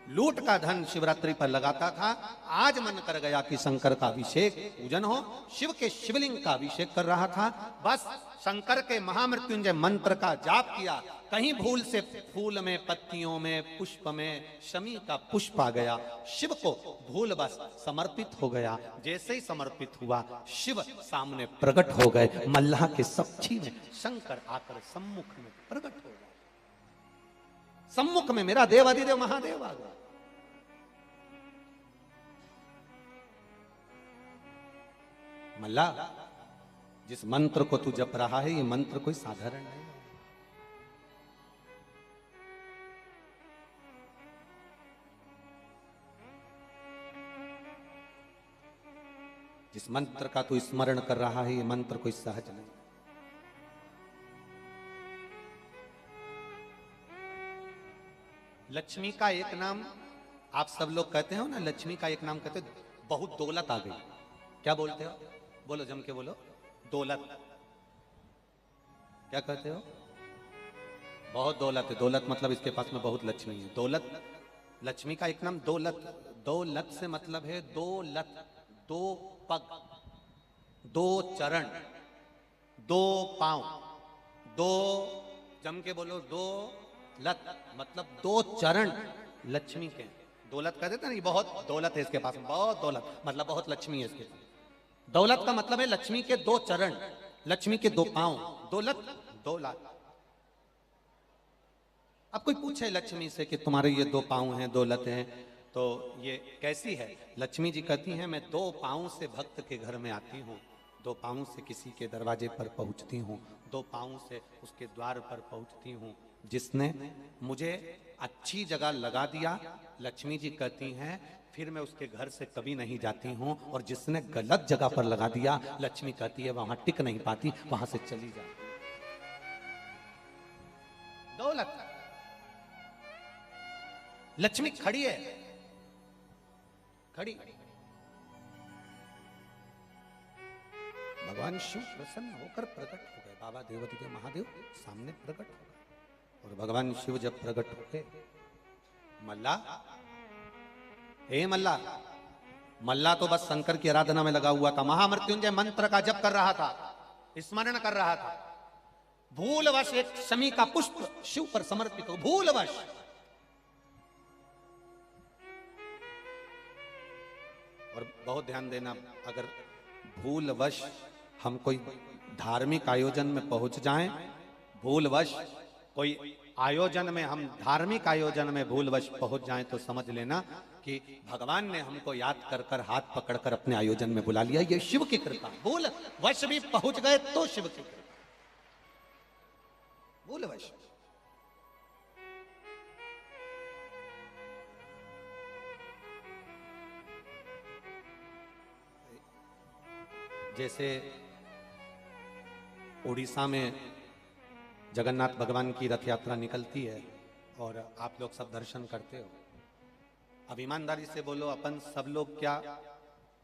लूट का धन शिवरात्रि पर लगाता था, आज मन कर गया कि शंकर का अभिषेक पूजन हो, शिव के शिवलिंग का अभिषेक कर रहा था। बस शंकर के महामृत्युंजय मंत्र का जाप किया, कहीं भूल से फूल में, पत्तियों में, पुष्प में शमी का पुष्प आ गया, शिव को भूल बस समर्पित हो गया। जैसे ही समर्पित हुआ शिव सामने प्रकट हो गए, मल्लाह के सक्षी में शंकर आकर सम्मुख में प्रकट हो गए। सम्मुख में मेरा देवाधिदेव महादेव आ गया। मल्ला, जिस मंत्र को तू जप रहा है ये मंत्र कोई साधारण नहीं है। जिस मंत्र का तू स्मरण कर रहा है ये मंत्र कोई सहज नहीं। लक्ष्मी का एक नाम आप सब लोग कहते हो ना, लक्ष्मी का एक नाम कहते हो, बहुत दौलत आ गई। क्या बोलते हो? बोलो, जम के बोलो। दौलत। क्या कहते हो? बहुत दौलत है। दौलत मतलब इसके पास में बहुत लक्ष्मी है। दौलत, लक्ष्मी का एक नाम दौलत। दौलत से मतलब है दो लत, दो पग, दो चरण, दो पांव, दो, जम के बोलो, दो लत मतलब दो चरण लक्ष्मी के। दौलत कह देते ना, बहुत दौलत है इसके पास में, बहुत दौलत मतलब बहुत लक्ष्मी है इसके पास। दौलत का मतलब है लक्ष्मी के दो चरण, लक्ष्मी के दो पांव, दौलत, दौलत। अब कोई पूछे लक्ष्मी से कि तुम्हारे ये दो पांव हैं, दौलत हैं, तो ये कैसी है? लक्ष्मी जी कहती हैं, मैं दो पांव से भक्त के घर में आती हूँ, दो पांव से किसी के दरवाजे पर पहुंचती हूँ, दो पांव से उसके द्वार पर पहुंचती हूँ। जिसने मुझे अच्छी जगह लगा दिया, लक्ष्मी जी कहती हैं, फिर मैं उसके घर से कभी नहीं जाती हूं, और जिसने गलत जगह पर लगा दिया, लक्ष्मी कहती है वहां टिक नहीं पाती, वहां से चली जाती। दौलत, लक्ष्मी खड़ी है, खड़ी। भगवान शिव प्रसन्न होकर प्रकट हो गए। बाबा देवाधिदेव महादेव सामने प्रकट हो गए, और भगवान शिव जब प्रकट हो गए, मल्ला, हे मल्ला, मल्ला तो बस शंकर की आराधना में लगा हुआ था, महामृत्युंजय मंत्र का जप कर रहा था, स्मरण कर रहा था। भूलवश एक शमी का पुष्प शिव पर समर्पित हो, भूलवश। और बहुत ध्यान देना, अगर भूलवश हम कोई धार्मिक आयोजन में पहुंच जाएं, भूलवश कोई आयोजन में, हम धार्मिक आयोजन में भूलवश पहुंच जाएं, तो समझ लेना कि भगवान ने हमको याद कर कर हाथ पकड़कर अपने आयोजन में बुला लिया। ये शिव की कृपा। भूलवश भी पहुंच गए तो शिव की कृपा। भूलवश जैसे उड़ीसा में जगन्नाथ भगवान की रथ यात्रा निकलती है और आप लोग सब दर्शन करते हो। अब ईमानदारी से बोलो, अपन सब लोग क्या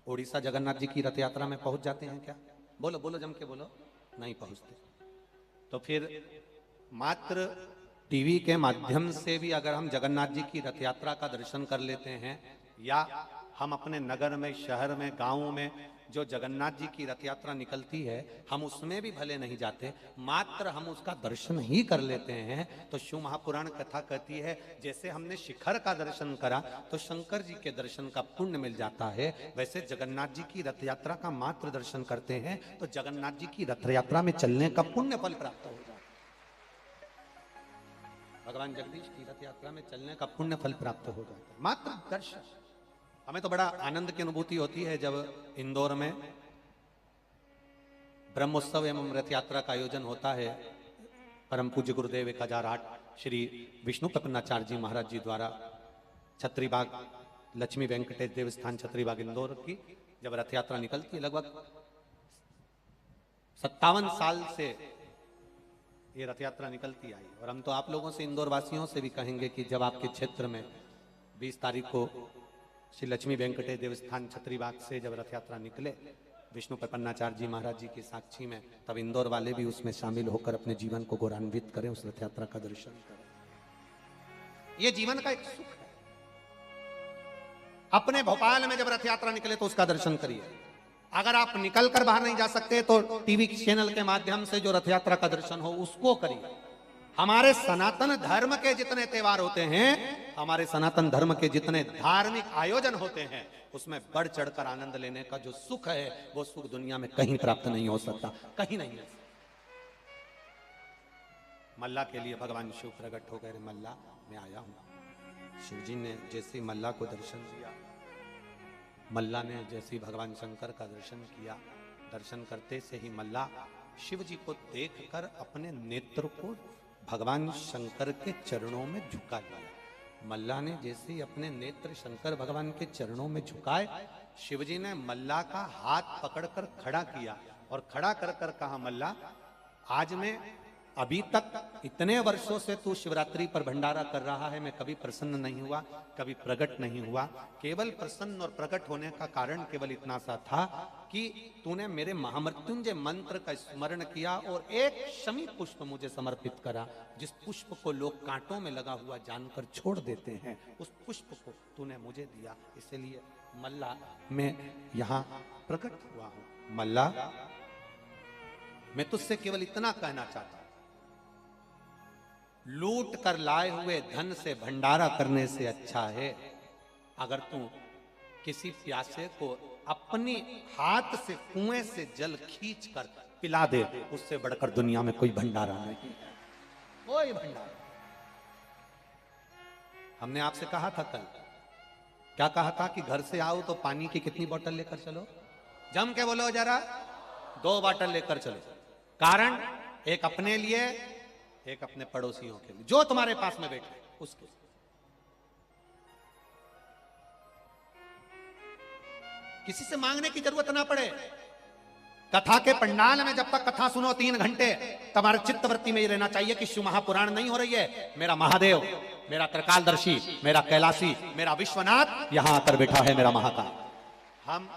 उड़ीसा जगन्नाथ जी की रथ यात्रा में पहुंच जाते हैं क्या? बोलो बोलो, जम के बोलो। नहीं पहुंचते। तो फिर मात्र टीवी के माध्यम से भी अगर हम जगन्नाथ जी की रथ यात्रा का दर्शन कर लेते हैं, या हम अपने नगर में, शहर में, गांव में जो जगन्नाथ जी की रथ यात्रा निकलती है, हम उसमें भी भले नहीं जाते, मात्र हम उसका दर्शन ही कर लेते हैं, तो शिव महापुराण कथा कहती है जैसे हमने शिखर का दर्शन करा तो शंकर जी के दर्शन का पुण्य मिल जाता है, वैसे जगन्नाथ जी की रथ यात्रा का मात्र दर्शन करते हैं तो जगन्नाथ जी की रथ यात्रा में चलने का पुण्य फल प्राप्त हो जाता है। भगवान जगदीश की रथ यात्रा में चलने का पुण्य फल प्राप्त हो जाता है, मात्र दर्शन। हमें तो बड़ा आनंद की अनुभूति होती है जब इंदौर में ब्रह्मोत्सव एवं रथ यात्रा का आयोजन होता है। परम पूज्य गुरुदेव 1008 श्री विष्णु प्रपन्नाचार्य जी महाराज जी द्वारा छत्रीबाग लक्ष्मी वेंकटेश देवस्थान छत्रीबाग इंदौर की जब रथ यात्रा निकलती है, लगभग 57 साल से ये रथ यात्रा निकलती आई। और हम तो आप लोगों से, इंदौर वासियों से भी कहेंगे कि जब आपके क्षेत्र में 20 तारीख को श्री लक्ष्मी वेंकटेश देवस्थान छत्रीबाग से जब रथ यात्रा निकले विष्णु प्रपन्नाचार्य जी महाराज जी की साक्षी में, तब इंदौर वाले भी उसमें शामिल होकर अपने जीवन को गौरवान्वित करें, उस रथ यात्रा का दर्शन करें। ये जीवन का एक सुख है। अपने भोपाल में जब रथ यात्रा निकले तो उसका दर्शन करिए। अगर आप निकल कर बाहर नहीं जा सकते तो टीवी चैनल के माध्यम से जो रथ यात्रा का दर्शन हो उसको करिए। हमारे सनातन धर्म के जितने त्योहार होते हैं, हमारे सनातन धर्म के जितने धार्मिक आयोजन होते हैं, उसमें बढ़ चढ़कर आनंद लेने का जो सुख है, वो सुख दुनिया में कहीं प्राप्त नहीं हो सकता, कहीं नहीं है। मल्ला के लिए भगवान शिव प्रकट हो गए। मल्ला मैं आया हूं। शिव जी ने जैसे मल्ला को दर्शन दिया, मल्ला ने जैसे भगवान शंकर का दर्शन किया, दर्शन करते से ही मल्ला शिव जी को देखकर अपने नेत्र को भगवान शंकर के चरणों में झुका लिया। मल्ला ने जैसे ही अपने नेत्र शंकर भगवान के चरणों में झुकाए, शिवजी ने मल्ला का हाथ पकड़कर खड़ा किया और खड़ा कर कर कहा, मल्ला आज मैं अभी तक इतने वर्षों से तू शिवरात्रि पर भंडारा कर रहा है, मैं कभी प्रसन्न नहीं हुआ, कभी प्रकट नहीं हुआ। केवल प्रसन्न और प्रकट होने का कारण केवल इतना सा था कि तूने मेरे महामृत्युंजय मंत्र का स्मरण किया और एक शमी पुष्प मुझे समर्पित करा, जिस पुष्प को लोग कांटों में लगा हुआ जानकर छोड़ देते हैं, उस पुष्प को तूने मुझे दिया, इसलिए मल्ला मैं यहां प्रकट हुआ हूं। मल्ला मैं तुझसे केवल इतना कहना चाहता हूं, लूट कर लाए हुए धन से भंडारा करने से अच्छा है अगर तू किसी प्यासे को अपने हाथ से कुएं से जल खींच कर पिला दे, उससे बढ़कर दुनिया में कोई भंडारा नहीं है, कोई भंडारा। हमने आपसे कहा था कल, क्या कहा था कि घर से आओ तो पानी की कितनी बोतल लेकर चलो? जम के बोलो जरा, 2 बोतल लेकर चलो। कारण एक अपने लिए, एक अपने पड़ोसियों के लिए, जो तुम्हारे पास में बैठे उसके। किसी से मांगने की जरूरत ना पड़े। कथा के पंडाल में जब तक कथा सुनो 3 घंटे, तुम्हारे चित्तवृत्ति में ये रहना चाहिए कि शिव महापुराण नहीं हो रही है, मेरा महादेव, मेरा त्रिकालदर्शी, मेरा कैलाशी, मेरा विश्वनाथ यहां आकर बैठा है, मेरा महाकाल। हम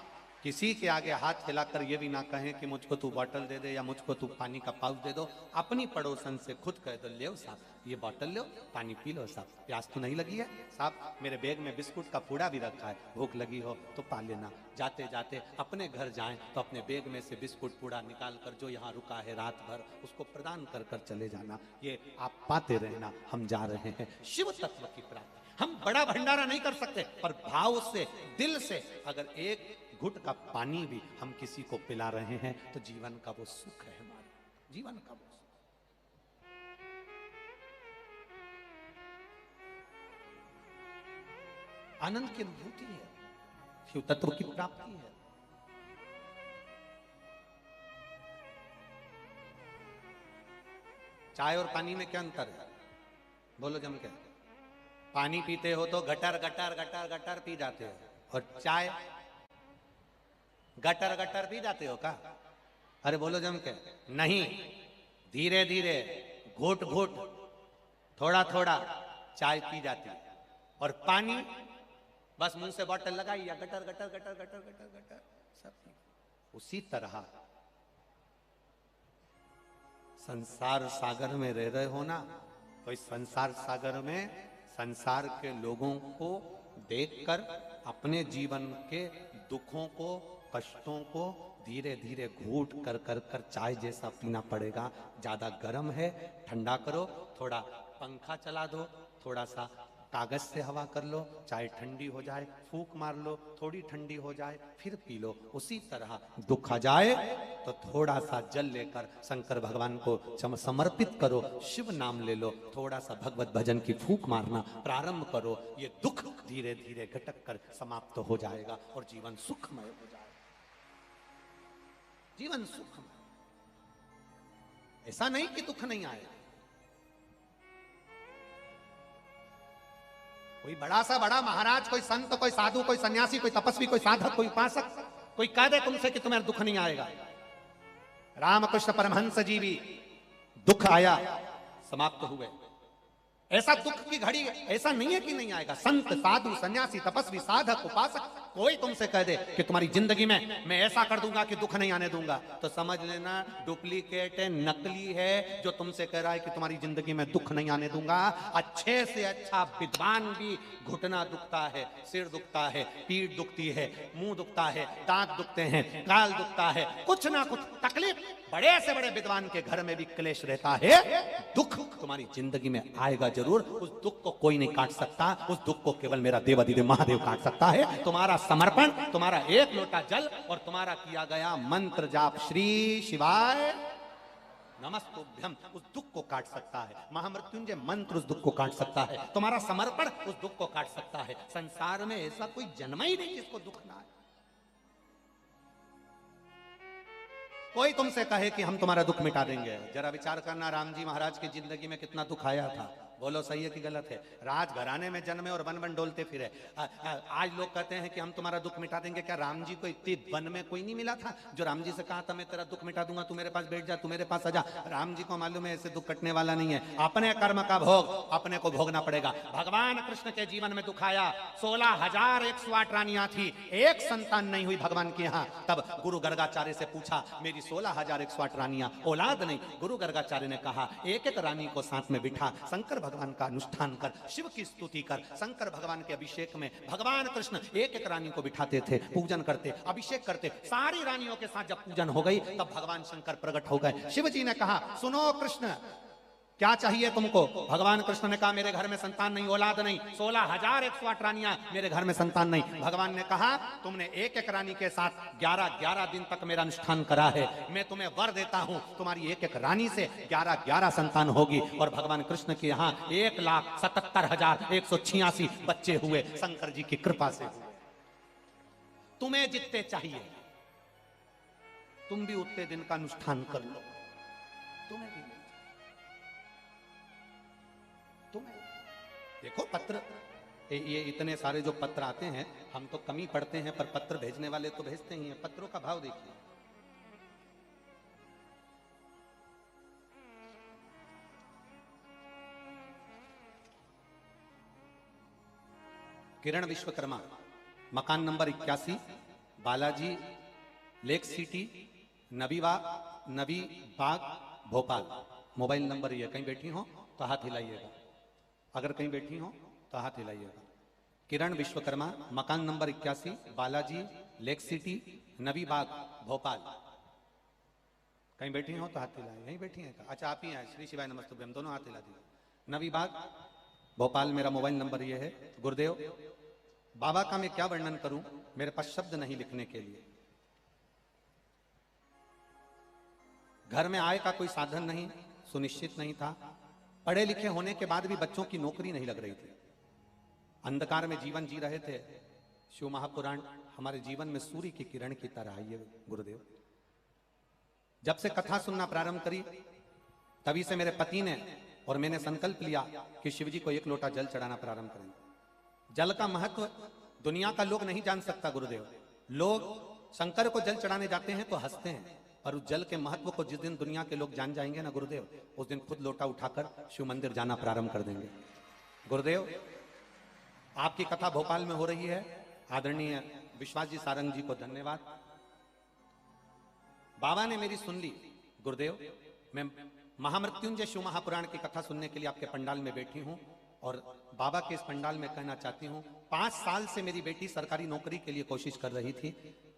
किसी के आगे हाथ हिलाकर ये भी ना कहें कि मुझको तू बोतल दे दे या मुझको तू पानी का पाउच दे दो। अपनी पड़ोसन से खुद कह दो, ले साहब ये बोतल लो, पानी पी लो साहब, प्यास तो नहीं लगी है साहब, मेरे बैग में बिस्कुट का पूड़ा भी रखा है, भूख लगी हो तो पा लेना। जाते जाते अपने घर जाएं तो अपने बैग में से बिस्कुट पूड़ा निकाल कर जो यहाँ रुका है रात भर, उसको प्रदान कर कर चले जाना। ये आप पाते रहना, हम जा रहे हैं शिव तत्व की प्राप्ति। हम बड़ा भंडारा नहीं कर सकते, पर भाव से, दिल से अगर एक घुट का पानी भी हम किसी को पिला रहे हैं तो जीवन का वो सुख है, हमारे जीवन का वो सुख। आनंद की अनुभूति है, शिव तत्व की प्राप्ति है। चाय और पानी में क्या अंतर है? बोलो जम के। पानी पीते हो तो gutter gutter gutter gutter P जाते हो, और चाय गटर गटर पी जाते हो का? अरे बोलो जम के। नहीं, धीरे धीरे, घोट घोट, थोड़ा थोड़ा चाय पी जाती है। और पानी बस मुंह से बॉटल लगाई या gutter gutter gutter gutter gutter gutter सब। उसी तरह संसार सागर में रह रहे हो ना, तो इस संसार सागर में संसार के लोगों को देखकर अपने जीवन के दुखों को, कष्टों को धीरे धीरे घूट कर कर कर चाय जैसा पीना पड़ेगा। ज्यादा गर्म है, ठंडा करो, थोड़ा पंखा चला दो, थोड़ा सा कागज से हवा कर लो, चाय ठंडी हो जाए, फूंक मार लो, थोड़ी ठंडी हो जाए, फिर पी लो। उसी तरह दुख आ जाए तो थोड़ा सा जल लेकर शंकर भगवान को समर्पित करो, शिव नाम ले लो, थोड़ा सा भगवत भजन की फूंक मारना प्रारंभ करो। ये दुख धीरे धीरे घटक कर समाप्त हो जाएगा और जीवन सुखमय हो जाएगा। जीवन सुखमय, ऐसा नहीं कि दुख नहीं आएगा। कोई बड़ा सा बड़ा महाराज, कोई संत, कोई साधु, कोई सन्यासी, कोई तपस्वी, कोई साधक, कोई उपासक, कोई कह दे तुमसे कि तुम्हें दुख नहीं आएगा। रामकृष्ण परमहंस जी भी दुख आया, समाप्त हुए। ऐसा दुख की घड़ी ऐसा नहीं है कि नहीं आएगा। संत, साधु, सन्यासी, तपस्वी, साधक, उपासक, कोई तुमसे कह दे कि तुम्हारी जिंदगी में मैं ऐसा कर दूंगा कि दुख नहीं आने दूंगा, तो समझ लेना डुप्लीकेट है, नकली है जो तुमसे कह रहा है कि तुम्हारी जिंदगी में दुख नहीं आने दूंगा। अच्छे से अच्छा विद्वान भी घुटना दुखता है, सिर दुखता है, पीठ दुखती है, मुंह दुखता है, दांत दुखते हैं, गाल दुखता है, कुछ ना कुछ तकलीफ बड़े से बड़े विद्वान के घर में भी क्लेश रहता है। दुख तुम्हारी जिंदगी में आएगा जरूर। उस दुख को कोई नहीं काट सकता, उस दुख को केवल मेरा देवाधिदेव महादेव काट सकता है। तुम्हारा समर्पण, तुम्हारा एक लोटा जल और तुम्हारा किया गया मंत्र जाप श्री शिवाय नमस्तुभ्यम उस दुख को काट सकता है। महामृत्युंजय मंत्र उस दुख को काट सकता है। तुम्हारा समर्पण उस दुख को काट सकता है। संसार में ऐसा कोई जन्म ही नहीं जिसको दुख ना आए। कोई तुमसे कहे कि हम तुम्हारा दुख मिटा देंगे, जरा विचार करना राम जी महाराज की जिंदगी में कितना दुख आया था। बोलो सही है कि गलत है? राजघराने में जन्मे और वन वन डोलते फिरे। आज लोग कहते हैं कि हम तुम्हारा दुख मिटा देंगे। क्या राम जी को इतनी वन में कोई नहीं मिला था जो राम जी से कहा था मैं तेरा दुख मिटा दूंगा, तू मेरे पास बैठ जा, तू मेरे पास आ जा? राम जी को मालूम है ऐसे दुख कटने वाला नहीं है। अपने कर्म का भोग अपने को भोगना पड़ेगा। भगवान कृष्ण के जीवन में दुख आया। 16,108 रानियां थी, एक संतान नहीं हुई भगवान के यहाँ। तब गुरु गर्गाचार्य से पूछा मेरी 16,108 रानियां, औलाद नहीं। गुरु गर्गाचार्य ने कहा एक एक रानी को साथ में बिठा, शंकर भगवान का अनुष्ठान कर, शिव की स्तुति कर। शंकर भगवान के अभिषेक में भगवान कृष्ण एक एक रानी को बिठाते थे, पूजन करते, अभिषेक करते। सारी रानियों के साथ जब पूजन हो गई तब भगवान शंकर प्रकट हो गए। शिव जी ने कहा सुनो कृष्ण क्या चाहिए तुमको? भगवान कृष्ण ने कहा मेरे घर में संतान नहीं, औलाद नहीं, 16,108 रानियां, मेरे घर में संतान नहीं। भगवान ने कहा तुमने एक एक रानी के साथ 11-11 दिन तक मेरा अनुष्ठान करा है, मैं तुम्हें वर देता हूं तुम्हारी एक एक रानी से 11-11 संतान होगी। और भगवान कृष्ण के यहाँ 1,77,186 बच्चे हुए, शंकर जी की कृपा से हुए। तुम्हें जितने चाहिए तुम भी उतने दिन का अनुष्ठान कर लो, तुम्हें भी। देखो पत्र, ये इतने सारे जो पत्र आते हैं हम तो कम ही पढ़ते हैं, पर पत्र भेजने वाले तो भेजते ही हैं। पत्रों का भाव देखिए। किरण विश्वकर्मा, मकान नंबर 81, बालाजी लेक सिटी, नबी बाग, भोपाल। मोबाइल नंबर ये, कहीं बैठी हो तो हाथ हिलाइएगा, अगर कहीं बैठी हो तो हाथ हिलाइएगा। किरण विश्वकर्मा, मकान नंबर 81, बालाजी लेक सिटी, नबी बाग, भोपाल। कहीं बैठी हो तो हाथ हिलाइए। यहीं बैठी हैं? अच्छा आप ही हैं। श्री शिवाय नमस्तुभ्यम, हम दोनों हाथ हिला दिए। नबी बाग, भोपाल मेरा मोबाइल नंबर ये है। गुरुदेव बाबा का मैं क्या वर्णन करूं, मेरे पास शब्द नहीं लिखने के लिए। घर में आय का कोई साधन नहीं, सुनिश्चित नहीं था। पढ़े लिखे होने के बाद भी बच्चों की नौकरी नहीं लग रही थी। अंधकार में जीवन जी रहे थे। शिव महापुराण हमारे जीवन में सूर्य की किरण की तरह आई है। गुरुदेव जब से कथा सुनना प्रारंभ करी तभी से मेरे पति ने और मैंने संकल्प लिया कि शिव जी को एक लोटा जल चढ़ाना प्रारंभ करेंगे। जल का महत्व दुनिया का लोग नहीं जान सकता गुरुदेव। लोग शंकर को जल चढ़ाने जाते हैं तो हंसते हैं, पर उस जल के महत्व को जिस दिन दुनिया के लोग जान जाएंगे ना गुरुदेव, उस दिन खुद लोटा उठाकर शिव मंदिर जाना प्रारंभ कर देंगे। गुरुदेव, आपकी कथा भोपाल में हो रही है, आदरणीय विश्वास जी सारंग जी को धन्यवाद। बाबा ने मेरी सुन ली। गुरुदेव, मैं महामृत्युंजय शिव महापुराण की कथा सुनने के लिए आपके पंडाल में बैठी हूं और बाबा के इस पंडाल में कहना चाहती हूं, 5 साल से मेरी बेटी सरकारी नौकरी के लिए कोशिश कर रही थी,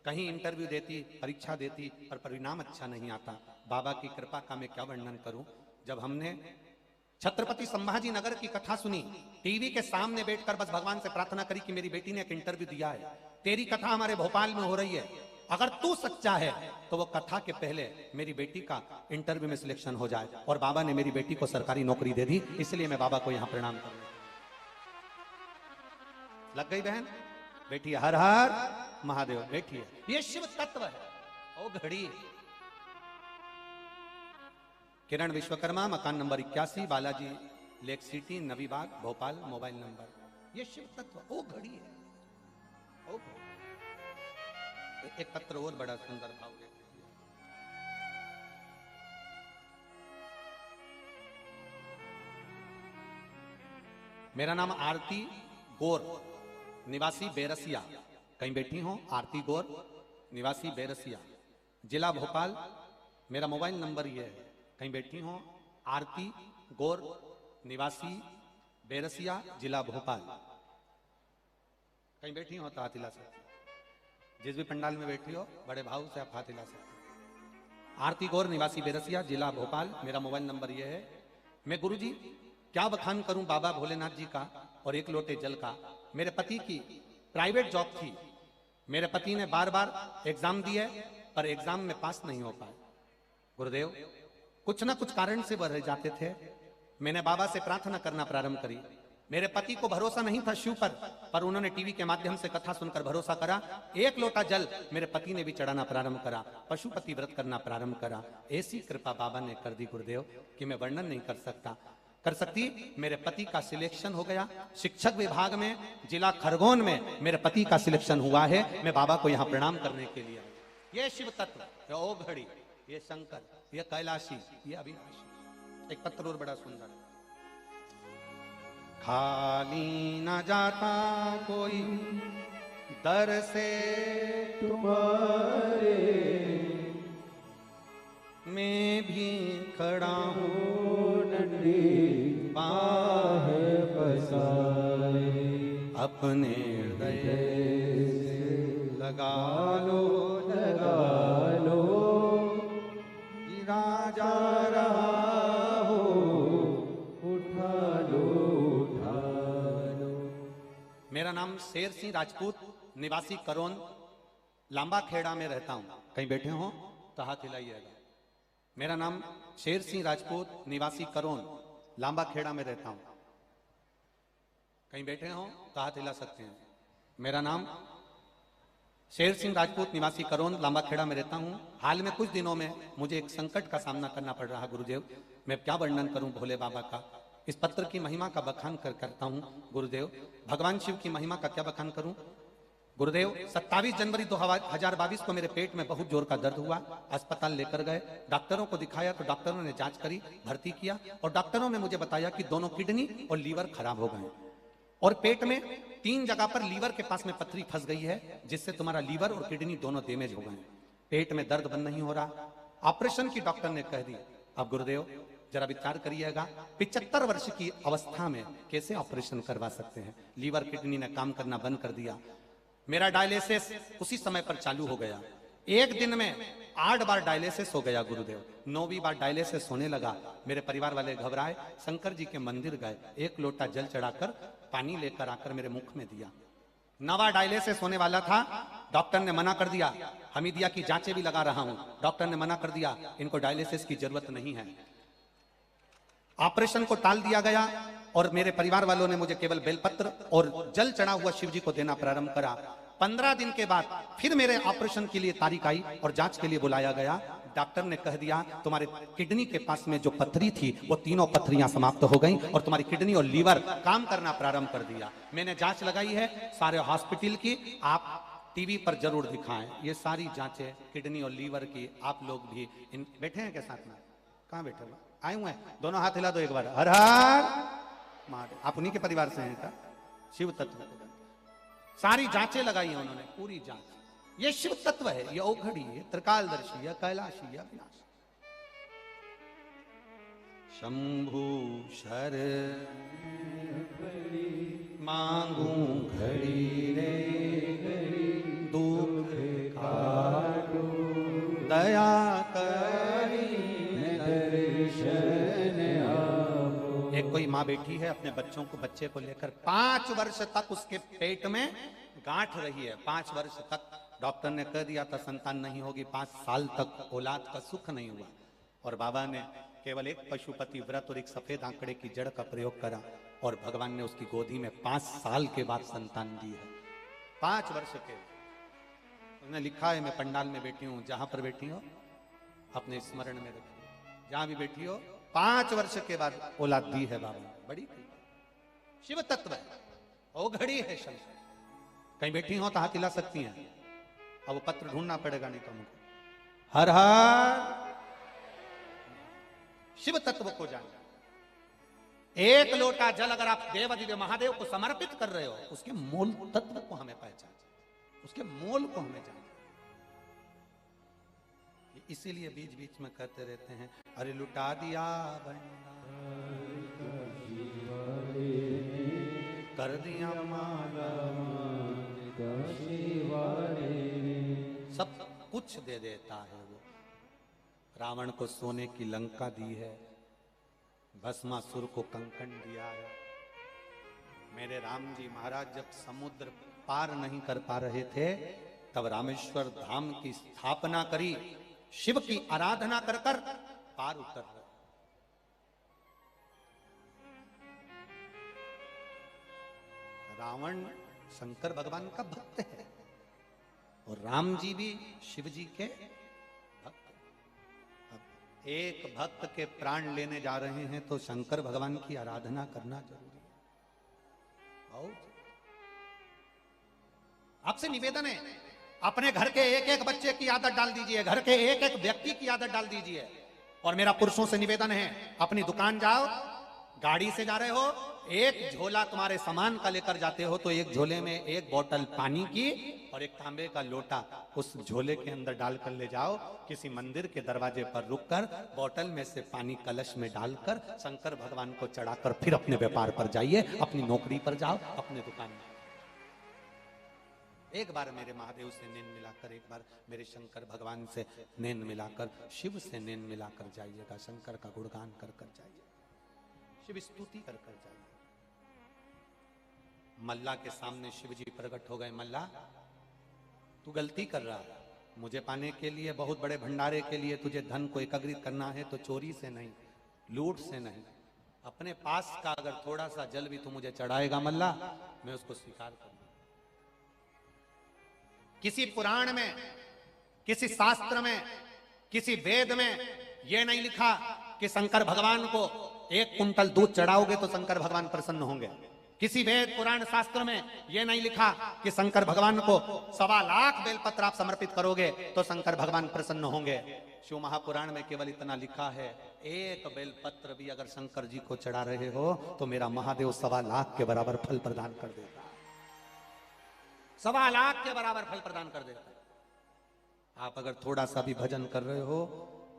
कहीं इंटरव्यू देती, परीक्षा देती, पर परिणाम अच्छा नहीं आता। बाबा की कृपा का मैं क्या वर्णन करूं। जब हमने छत्रपति संभाजी नगर की कथा सुनी, टीवी के सामने बैठकर बस भगवान से प्रार्थना करी कि मेरी बेटी ने एक इंटरव्यू दिया है, तेरी कथा हमारे भोपाल में हो रही है, अगर तू सच्चा है तो वो कथा के पहले मेरी बेटी का इंटरव्यू में सिलेक्शन हो जाए। और बाबा ने मेरी बेटी को सरकारी नौकरी दे दी, इसलिए मैं बाबा को यहां प्रणाम कर रहा हूं। लग गई बहन? बैठी है, हर हर महादेव, बैठी है। ये शिव तत्व है। ओ घड़ी। किरण विश्वकर्मा, मकान नंबर 81, बालाजी लेक सिटी, नवी बाग, भोपाल, मोबाइल नंबर। ये शिव तत्व। ओ घड़ी है। ओ घड़ी। एक पत्र और बड़ा सुंदर भाव है। मेरा नाम आरती गौर, निवासी बेरसिया। कहीं बैठी हो? आरती गौर, निवासी बेरसिया, जिला भोपाल। मेरा मोबाइल नंबर ये है। कहीं बैठी हो? आरती गौर, निवासी बेरसिया, जिला भोपाल। कहीं बैठी हो तो हाथ हिला सकते। जिस भी पंडाल में बैठी हो बड़े भाव से आप हाथ हिला सकते। आरती गौर, निवासी बेरसिया, जिला भोपाल। मेरा मोबाइल नंबर यह है। मैं गुरुजी क्या बखान करूं बाबा भोलेनाथ जी का और एक लोटे जल का। मेरे पति की प्राइवेट जॉब थी, मेरे पति ने बार बार एग्जाम दिए पर एग्जाम में पास नहीं हो पाए। गुरुदेव, कुछ ना कुछ कारण से वह रह जाते थे। मैंने बाबा से प्रार्थना करना प्रारंभ करी। मेरे पति को भरोसा नहीं था शिव पर उन्होंने टीवी के माध्यम से कथा सुनकर भरोसा करा। एक लोटा जल मेरे पति ने भी चढ़ाना प्रारंभ करा, पशुपति व्रत करना प्रारंभ करा। ऐसी कृपा बाबा ने कर दी गुरुदेव कि मैं वर्णन नहीं कर सकती। मेरे पति का सिलेक्शन हो गया शिक्षक विभाग में, जिला खरगोन में मेरे पति का सिलेक्शन हुआ है। मैं बाबा को यहाँ प्रणाम करने के लिए आया। ये शिव तत्व, ये ओ घड़ी, ये शंकर, ये कैलाशी, ये अविनाशी। एक पत्र और बड़ा सुंदर है। खाली न जाता कोई दर से तुम्हारे, मैं भी खड़ा हूँ नंढी बाह पसारे, अपने हृदय से लगा लो गिरा जा रहा हो, उठा लो। मेरा नाम शेर सिंह राजपूत, निवासी करोन, लांबा खेड़ा में रहता हूं। कहीं बैठे हो तो हाथ हिलाइएगा। मेरा नाम शेर सिंह राजपूत, निवासी करोन, लांबा खेड़ा में रहता हूं। कहीं बैठे हो तो हाथ हिला सकते हैं। मेरा नाम शेर सिंह राजपूत, निवासी करोन, लांबा खेड़ा में रहता हूं। हाल में कुछ दिनों में मुझे एक संकट का सामना करना पड़ रहा। गुरुदेव, मैं क्या वर्णन करूं भोले बाबा का। इस पत्र की महिमा का बखान करता हूं गुरुदेव। भगवान शिव की महिमा का क्या बखान करूं गुरुदेव। 27 जनवरी 2022 को मेरे पेट में बहुत जोर का दर्द हुआ। अस्पताल लेकर गए, डॉक्टरों को दिखाया तो डॉक्टरों ने जांच करी, भर्ती किया और डॉक्टरों ने मुझे बताया कि दोनों किडनी और लीवर खराब हो गए और पेट में 3 जगह पर लीवर के पास में पथरी फंस गई है, जिससे तुम्हारा लीवर और किडनी दोनों डैमेज हो गए। पेट में दर्द बंद नहीं हो रहा। ऑपरेशन की डॉक्टर ने कह दी। अब गुरुदेव जरा विचार करिएगा, 75 वर्ष की अवस्था में कैसे ऑपरेशन करवा सकते हैं। लीवर किडनी ने काम करना बंद कर दिया। मेरा डायलिसिस उसी समय पर चालू हो गया। एक दिन में 8 बार डायलिसिस हो गया गुरुदेव। 9वीं बार डायलिसिस होने लगा। मेरे परिवार वाले घबराए, शंकर जी के मंदिर गए, एक लोटा जल चढ़ाकर पानी लेकर आकर मेरे मुख में दिया। 9वां डायलिसिस होने वाला था, डॉक्टर ने मना कर दिया। हमीदिया की जांचें भी लगा रहा हूं, डॉक्टर ने मना कर दिया, इनको डायलिसिस की जरूरत नहीं है। ऑपरेशन को टाल दिया गया और मेरे परिवार वालों ने मुझे केवल बेलपत्र और जल चढ़ा हुआ शिव जी को देना प्रारंभ करा। 15 दिन के बाद फिर मेरे ऑपरेशन के लिए तारीख आई और जांच के लिए बुलाया गया। डॉक्टर ने कह दिया तुम्हारे किडनी के पास में जो पथरी थी वो तीनों पथरियां समाप्त हो गई और तुम्हारी किडनी और लीवर काम करना प्रारंभ कर दिया। मैंने जांच लगाई है सारे हॉस्पिटल की। आप टीवी पर जरूर दिखाएं। ये सारी जांचें किडनी और लीवर की आप लोग भी इन बैठे हैं क्या साथ में? कहाँ बैठे हुए आए हुए हैं? दोनों हाथ हिला दो एक बार। हर हर महादेव। आप उन्हीं के परिवार से हैं क्या? शिव तत्व सारी जांचें लगाई हैं उन्होंने, पूरी जांच। ये शिव तत्व है, ये औघड़ी है, त्रिकालदर्शी है, कैलाशी है, विनाशी। शंभु शर मांगू घड़ी रे दुख काटो दया करी दर्शन आओ। एक कोई माँ बैठी है अपने बच्चों को, बच्चे को लेकर 5 वर्ष तक उसके पेट में गांठ रही है। 5 वर्ष तक डॉक्टर ने कह दिया था संतान नहीं होगी। 5 साल तक औलाद का सुख नहीं हुआ और बाबा ने केवल एक पशुपति व्रत और एक सफेद आंकड़े की जड़ का प्रयोग करा और भगवान ने उसकी गोदी में 5 साल के बाद संतान दी है। 5 वर्ष के उसने लिखा है, मैं पंडाल में बैठी हूं, जहां पर बैठी हो अपने स्मरण में रखिए, जहां भी बैठी हो 5 वर्ष के बाद औलाद दी है बाबा। बड़ी शिव तत्व है, औघड़ी है शंकर। कहीं बैठी हो तो हाथ हिला सकती हैं। अब वो पत्र ढूंढना पड़ेगा नहीं तो मुझे। हर हर शिव तत्व को जान। एक लोटा जल अगर आप देवाधिदेव महादेव को समर्पित कर रहे हो, उसके मूल तत्व को हमें पहचान, उसके मूल को हमें जान। इसीलिए बीच बीच में कहते रहते हैं, अरे लुटा दिया कर दिया माला, सब कुछ दे देता है वो। रावण को सोने की लंका दी है, भस्मासुर को कंकण दिया है। मेरे राम जी महाराज जब समुद्र पार नहीं कर पा रहे थे, तब रामेश्वर धाम की स्थापना करी, शिव की आराधना कर कर पार उतर रहे। रावण शंकर भगवान का भक्त है और राम जी भी शिव जी के भक्त। अब एक भक्त के प्राण लेने जा रहे हैं तो शंकर भगवान की आराधना करना जरूरी है। और आपसे निवेदन है, अपने घर के एक एक बच्चे की आदत डाल दीजिए, घर के एक एक व्यक्ति की आदत डाल दीजिए। और मेरा पुरुषों से निवेदन है, अपनी दुकान जाओ, गाड़ी से जा रहे हो, एक झोला तुम्हारे सामान का लेकर जाते हो तो एक झोले में एक बोतल पानी की और एक तांबे का लोटा उस झोले के अंदर डालकर ले जाओ। किसी मंदिर के दरवाजे पर रुककर बोतल में से पानी कलश में डालकर शंकर भगवान को चढ़ाकर फिर अपने व्यापार पर जाइए, अपनी नौकरी पर जाओ, अपने दुकान में। एक बार मेरे महादेव से नैन मिलाकर, एक बार मेरे शंकर भगवान से नैन मिलाकर, शिव से नैन मिलाकर जाइएगा। शंकर का गुणगान कर कर जाइए, शिव स्तुति कर कर जाइए। मल्ला के सामने शिव जी प्रकट हो गए, मल्ला तू गलती कर रहा है, मुझे पाने के लिए, बहुत बड़े भंडारे के लिए तुझे धन को एकत्रित करना है तो चोरी से नहीं, लूट से नहीं, अपने पास का अगर थोड़ा सा जल भी तू मुझे चढ़ाएगा मल्ला, मैं उसको स्वीकार करूंगा। किसी पुराण में, किसी शास्त्र में, किसी वेद में यह नहीं लिखा कि शंकर भगवान को 1 कुंटल दूध चढ़ाओगे तो शंकर भगवान प्रसन्न होंगे। किसी वेद पुराण शास्त्र में यह नहीं लिखा कि शंकर भगवान को 1.25 लाख बेलपत्र आप समर्पित करोगे तो शंकर भगवान प्रसन्न होंगे। शिव महापुराण में केवल इतना लिखा है, 1 बेलपत्र भी अगर शंकर जी को चढ़ा रहे हो तो मेरा महादेव 1.25 लाख के बराबर फल प्रदान कर देगा। 1.25 लाख के बराबर फल प्रदान कर देता है। आप अगर थोड़ा सा भी भजन कर रहे हो,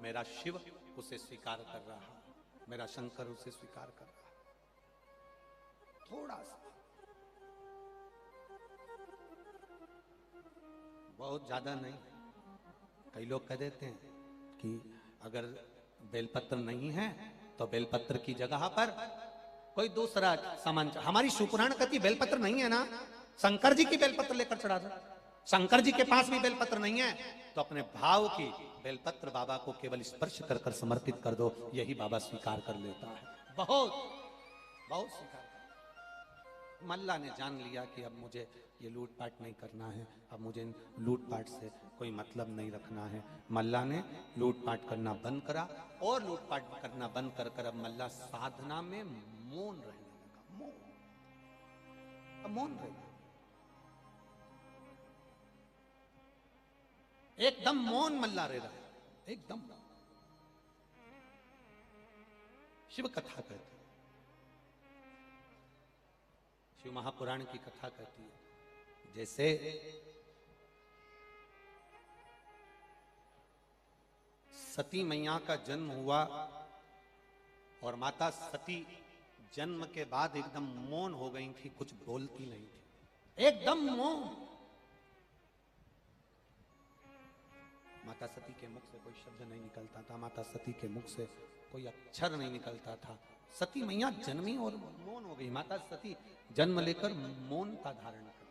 मेरा शिव उसे स्वीकार कर रहा है, मेरा शंकर उसे स्वीकार कर रहा है। थोड़ा सा, बहुत ज्यादा नहीं। कई लोग कह देते हैं कि अगर बेलपत्र नहीं है तो बेलपत्र की जगह पर कोई दूसरा सामान। हमारी शिवपुराण कहती बेलपत्र नहीं है ना, शंकर जी की बेलपत्र लेकर चढ़ा दो। शंकर जी के पास भी बेलपत्र नहीं है तो अपने भाव की बेलपत्र बाबा को केवल स्पर्श कर कर समर्पित कर दो, यही बाबा स्वीकार कर लेता है। बहुत बहुत स्वीकार। मल्ला ने जान लिया कि अब मुझे ये लूटपाट नहीं करना है, अब मुझे लूटपाट से कोई मतलब नहीं रखना है। मल्ला ने लूटपाट करना बंद करा और लूटपाट करना बंद कर कर अब मल्ला साधना में मौन रहने लगा। मौन, अब मौन रहेगा। एकदम मौन मल्ला रे रहा, एकदम शिव कथा कहती है, शिव महापुराण की कथा कहती है। जैसे सती मैया का जन्म हुआ और माता सती जन्म के बाद एकदम मौन हो गई थी, कुछ बोलती नहीं थी, एकदम मौन। माता सती के मुख से कोई शब्द नहीं निकलता था, माता सती के मुख से कोई अक्षर नहीं निकलता था। सती मैया जन्मी और मौन हो गई। माता सती जन्म लेकर मौन का धारण कर,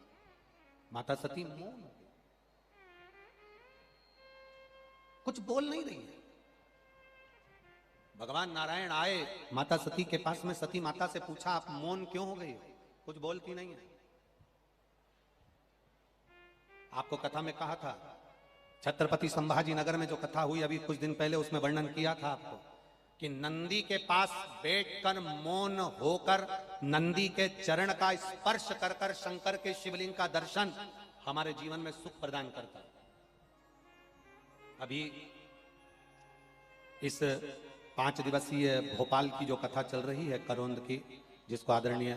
माता सती मौन हो गई, कुछ बोल नहीं रही है। भगवान नारायण आए माता सती के पास में, सती माता से पूछा आप मौन क्यों हो गई, कुछ बोलती नहीं है। आपको कथा में कहा था, छत्रपति संभाजी नगर में जो कथा हुई अभी कुछ दिन पहले, उसमें वर्णन किया था आपको कि नंदी के पास बैठकर मौन होकर नंदी के चरण का स्पर्श कर कर शंकर के शिवलिंग का दर्शन हमारे जीवन में सुख प्रदान करता है। अभी इस 5 दिवसीय भोपाल की जो कथा चल रही है करोंद की, जिसको आदरणीय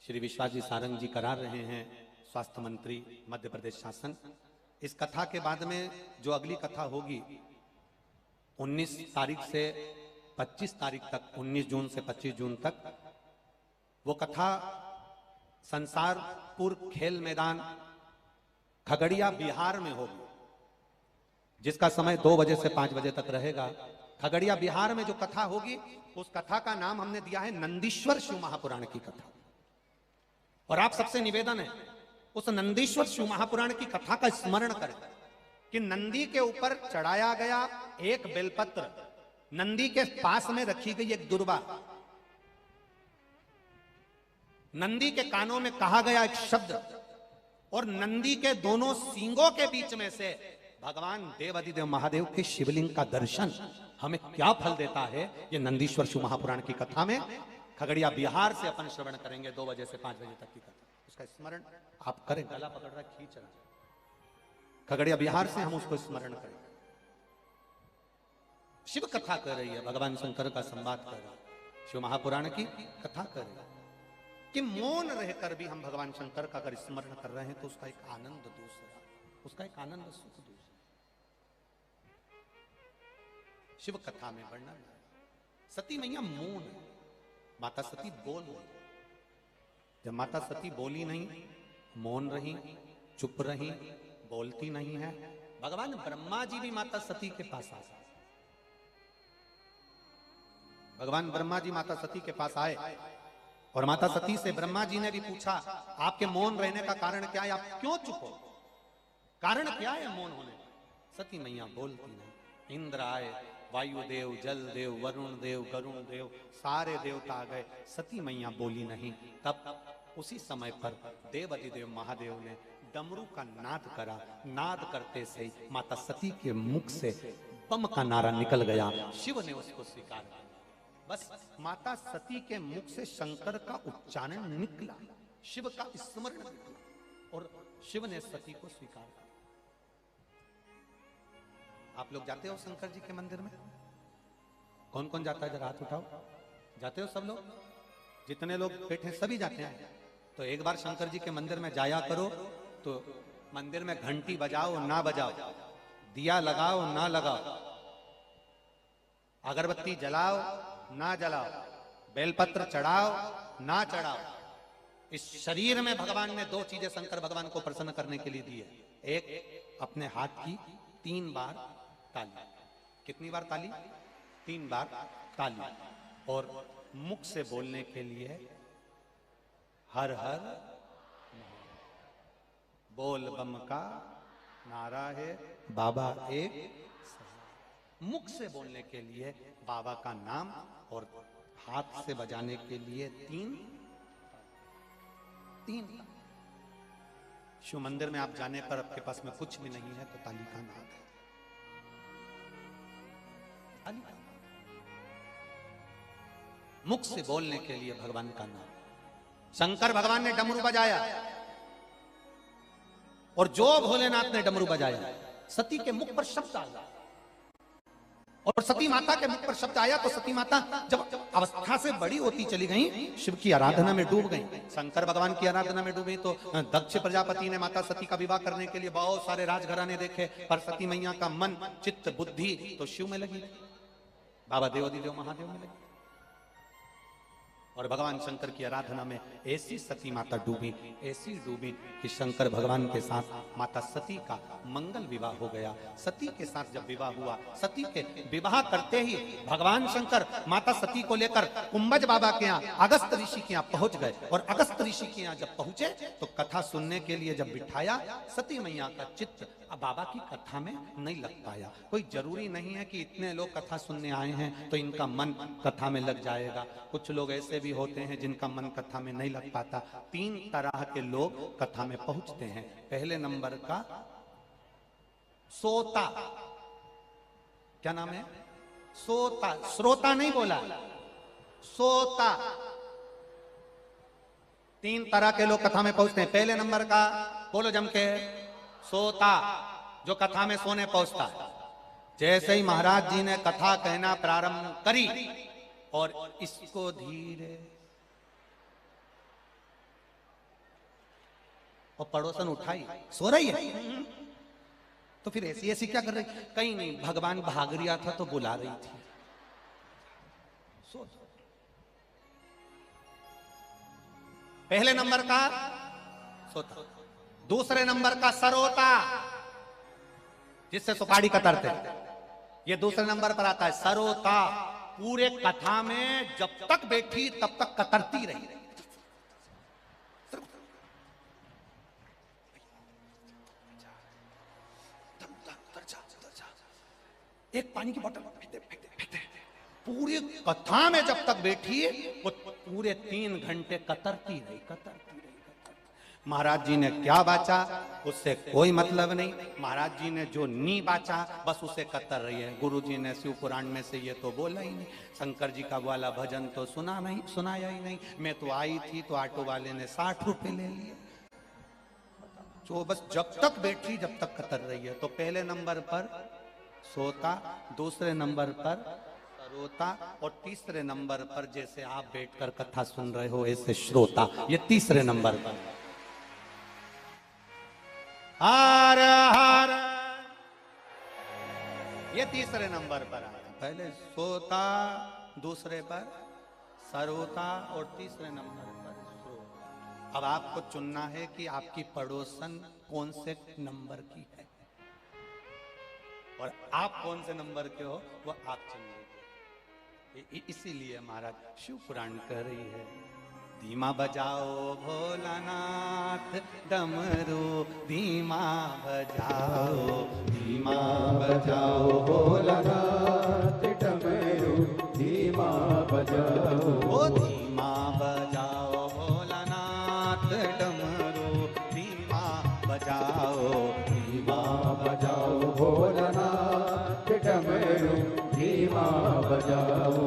श्री विश्वास जी सारंग जी करा रहे हैं, स्वास्थ्य मंत्री मध्य प्रदेश शासन, इस कथा के बाद में जो अगली कथा होगी 19 तारीख से 25 तारीख तक, 19 जून से 25 जून तक, वो कथा संसारपुर खेल मैदान खगड़िया बिहार में होगी, जिसका समय 2 बजे से 5 बजे तक रहेगा। खगड़िया बिहार में जो कथा होगी उस कथा का नाम हमने दिया है नंदीश्वर शिव महापुराण की कथा। और आप सबसे निवेदन है उस नंदीश्वर शिव महापुराण की कथा का स्मरण करें कि नंदी के ऊपर चढ़ाया गया एक बेलपत्र, नंदी के पास में रखी गई एक दुर्वा, नंदी के कानों में कहा गया एक शब्द, और नंदी के दोनों सींगों के बीच में से भगवान देवाधिदेव महादेव के शिवलिंग का दर्शन हमें क्या फल देता है, ये नंदीश्वर शिव महापुराण की कथा में खगड़िया बिहार से अपन श्रवण करेंगे 2 बजे से 5 बजे तक की कथा। उसका स्मरण आप करें, गला पकड़ रहा खींच रहा, खगड़िया बिहार से हम उसको स्मरण करें। शिव कथा कर रही है, भगवान शंकर का संवाद कर रहा है, शिव महापुराण की कथा कर रही है कि मौन रहकर भी हम भगवान शंकर का अगर स्मरण कर रहे हैं तो उसका एक आनंद दूसरा, उसका एक आनंद सुख दूसरा। शिव कथा में वर्णन है सती मैया मौन, माता सती बोल रही। जब माता सती बोली नहीं, मौन रही, चुप रही, बोलती नहीं है, भगवान ब्रह्मा जी भी माता सती के पास आ गए। भगवान ब्रह्मा जी माता सती के पास आए और माता सती से ब्रह्मा जी ने भी पूछा आपके मौन रहने का कारण क्या है, आप क्यों चुप हो, कारण क्या है मौन होने का। सती मैया बोलती नहीं। इंद्र आए, वायुदेव, जल देव, वरुण देव, गरुण देव, सारे देवता आ गए, सती मैया बोली नहीं। तब उसी समय पर देवाधिदेव महादेव ने डमरू का नाद करा। नाद करते से माता सती के मुख से बम का नारा निकल गया, शिव ने उसको स्वीकार किया। बस माता सती के मुख से शंकर का उच्चारण निकला, शिव का स्मरण निकला और शिव ने सती को स्वीकार किया। आप लोग जाते हो शंकर जी के मंदिर में? कौन कौन जाता है, जरा हाथ उठाओ। जाते हो सब लोग? जितने लोग बैठे सभी जाते हैं। तो एक बार शंकर जी के मंदिर में जाया करो, तो मंदिर में घंटी बजाओ ना बजाओ, दिया लगाओ ना लगाओ, अगरबत्ती जलाओ ना जलाओ, बेलपत्र चढ़ाओ ना चढ़ाओ, इस शरीर में भगवान ने 2 चीजें शंकर भगवान को प्रसन्न करने के लिए दी है। एक, अपने हाथ की 3 बार ताली। कितनी बार ताली? 3 बार ताली। और मुख से बोलने के लिए हर हर बोल बम का नारा है, बाबा एक। मुख से बोलने के लिए बाबा का नाम और हाथ से बजाने के लिए 3 शिव मंदिर में आप जाने पर आपके पास में कुछ भी नहीं है तो ताली का नाद है। मुख से बोलने के लिए भगवान का नाम। शंकर भगवान ने डमरू बजाया और जो भोलेनाथ ने डमरू बजाया, सती के मुख पर शब्द आया और सती माता के मुख पर शब्द आया तो सती माता जब अवस्था से बड़ी होती चली गई, शिव की आराधना में डूब गई, शंकर भगवान की आराधना में डूबी। तो दक्ष प्रजापति ने माता सती का विवाह करने के लिए बहुत सारे राजघराने देखे, पर सती मैया का मन चित्त बुद्धि तो शिव में लगी, बाबा देवाधिदेव महादेव में लगी। और भगवान शंकर की आराधना में ऐसी सती माता डूबी, ऐसी डूबी कि शंकर भगवान के साथ माता सती का मंगल विवाह हो गया। सती के साथ जब विवाह हुआ, सती के विवाह करते ही भगवान शंकर माता सती को लेकर कुंभज बाबा के यहाँ, अगस्त ऋषि के यहाँ पहुंच गए। और अगस्त ऋषि के यहाँ जब पहुंचे तो कथा सुनने के लिए जब बिठाया, सती मैया का चित्त अब बाबा की कथा में नहीं लग पाया। कोई जरूरी नहीं है कि इतने लोग कथा सुनने आए हैं तो इनका मन कथा में लग जाएगा। कुछ लोग ऐसे भी होते हैं जिनका मन कथा में नहीं लग पाता। 3 तरह के लोग कथा में पहुंचते हैं। पहले नंबर का सोता, क्या नाम है? सोता, श्रोता नहीं बोला, सोता। 3 तरह के लोग कथा में पहुंचते हैं। पहले नंबर का बोलो जम के, सोता, जो कथा में सोने पहुंचता है। जैसे ही महाराज जी ने कथा कहना प्रारंभ करी और इसको धीरे, और पड़ोसन उठाई, सो रही है, तो फिर ऐसी ऐसी क्या कर रही? कहीं नहीं, भगवान भाग रिया था तो बुला रही थी। सो पहले नंबर का सोता। दूसरे नंबर का सरोता, जिससे सुपारी कतरते, ये दूसरे नंबर पर आता है। सरोता पूरे कथा में जब तक बैठी तब तक कतरती रही। एक पानी की बोतल फेंकते फेंकते फेंकते, पूरी कथा में जब तक बैठी वो पूरे 3 घंटे कतरती रही, कतरती रही। महाराज जी ने क्या बाचा उससे कोई मतलब नहीं। महाराज जी ने जो नी बाचा बस उसे कतर रही है। गुरु जी ने शिव पुराण में से ये तो बोला ही नहीं। शंकर जी का वाला भजन तो सुनाया ही नहीं। मैं तो आई थी तो ऑटो वाले ने 60 रुपए ले लिए। जो बस जब तक बैठी जब तक कतर रही है। तो पहले नंबर पर सोता, दूसरे नंबर पर सरोता, और तीसरे नंबर पर जैसे आप बैठकर कथा सुन रहे हो ऐसे श्रोता। ये तीसरे नंबर पर। हर हर, ये तीसरे नंबर पर आया। पहले सोता, दूसरे पर सरोता और तीसरे नंबर पर श्रोता। अब आपको चुनना है कि आपकी पड़ोसन कौन से नंबर की है और आप कौन से नंबर के हो, वो आप चुनिए। इसीलिए महाराज शिव पुराण कह रही है, धीमा बजाओ भोलानाथ डमरू, धीमा बजाओ, धीमा बजाओ भोलानाथ डमरू, धीमा बजाओ, ओ धीमा बजाओ भोलानाथ डमरू, धीमा बजाओ, धीमा बजाओ भोलानाथ डमरू, धीमा बजाओ,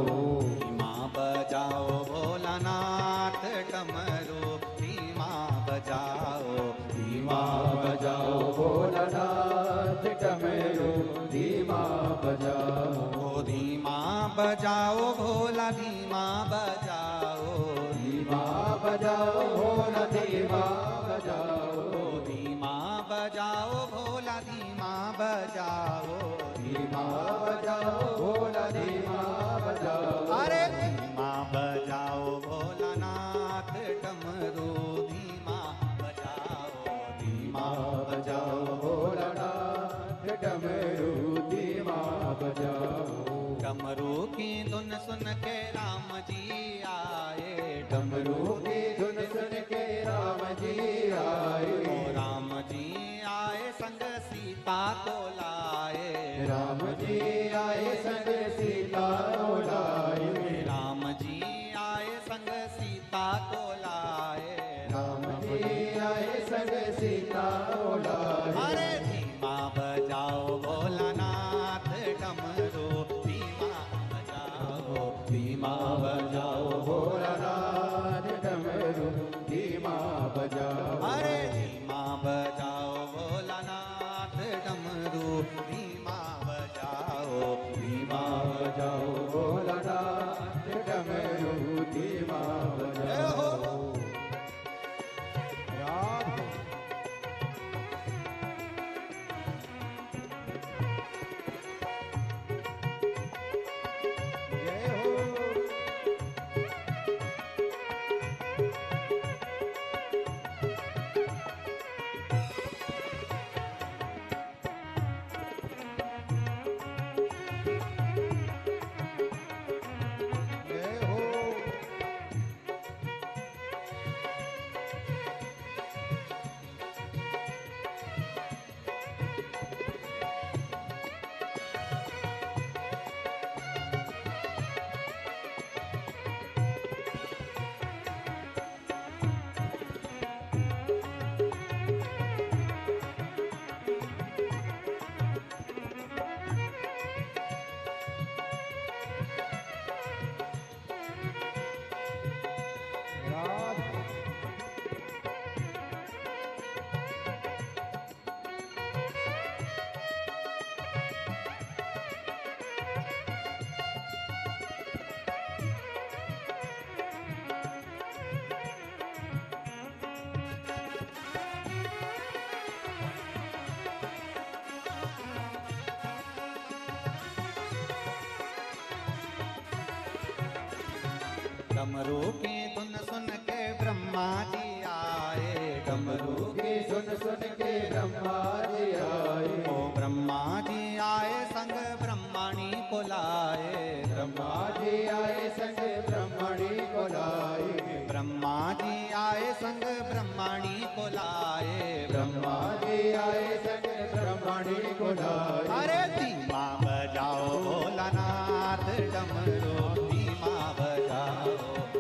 धीमा बजाओ भोलानाथ डमरू, धीमा बजाओ, धीमा बजाओ भोलानाथ डमरू, धीमा बजाओ, धीमा बजाओ भोला, धीमा बजाओ, धीमा बजाओ भोला, धीमा बजाओ, धीमा बजाओ भोला, धीमा बजाओ, धीमा बजाओ भोला, धीमा बजाओ, अरे धीमा बजाओ भोलानाथ डमरू, धीमा बजाओ, धीमा बजाओ भोलानाथ डमरू, धीमा बजाओ। डमरू की धुन सुन के राम जी आए, डमरू की धुन सुन के राम जी आए, ओ राम जी आए संग सीता को लाए, राम जी आए संग सीता को लाए, राम जी आए संग सीता को लाए, राम जी आए संग सीता को लाए, अरे धीमा बजाओ भोलानाथ डमरू, धीमा बजाओ, धीमा बजाओ भोलानाथ डमरू, धीमा बजाओ, अरे धीमा बजाओ भोलानाथ डमरू, डमरू की धुन सुन के ब्रह्मा जी आए, डमरू की सुन सुन के ब्रह्मा जी आए, ओ ब्रह्मा जी आए संग ब्रह्मणी को लाए, ब्रह्मा जी आए संग ब्रह्मणी को लाए, ब्रह्मा जी आए संग ब्रह्मणी को लाए, ब्रह्मा जी आए संग ब्रह्मणी को लाए। अरे धीमा बजाओ भोलानाथ डमरू, धीमा बजाओ,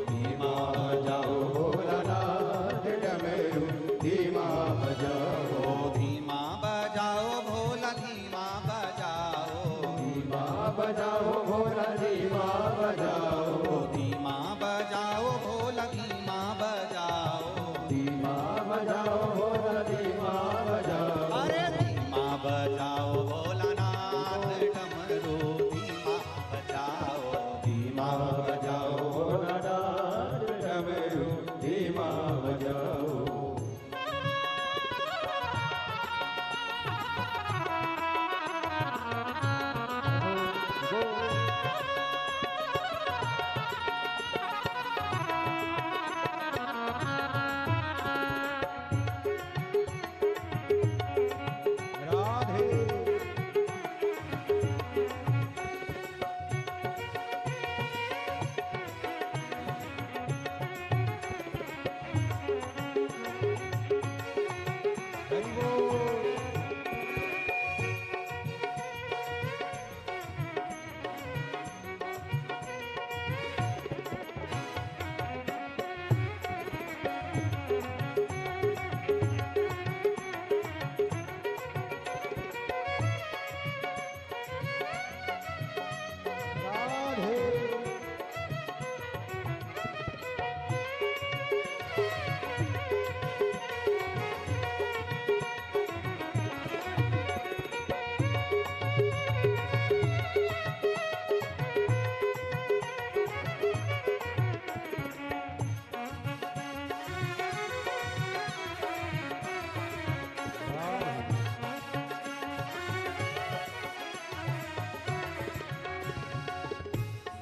धीमा बजाओ भोलानाथ डमरू, धीमा बजाओ, धीमा बजाओ भोला, धीमा बजाओ, धीमा बजाओ भोला, धीमा बजाओ, धीमा बजाओ भोला, धीमा बजाओ, धीमा बजाओ भोला, धीमा बजाओ। अरे धीमा बजाओ भोलानाथ डमरू, धीमा बजाओ, धीमा बजाओ भोलानाथ डमरू, धीमा बजाओ।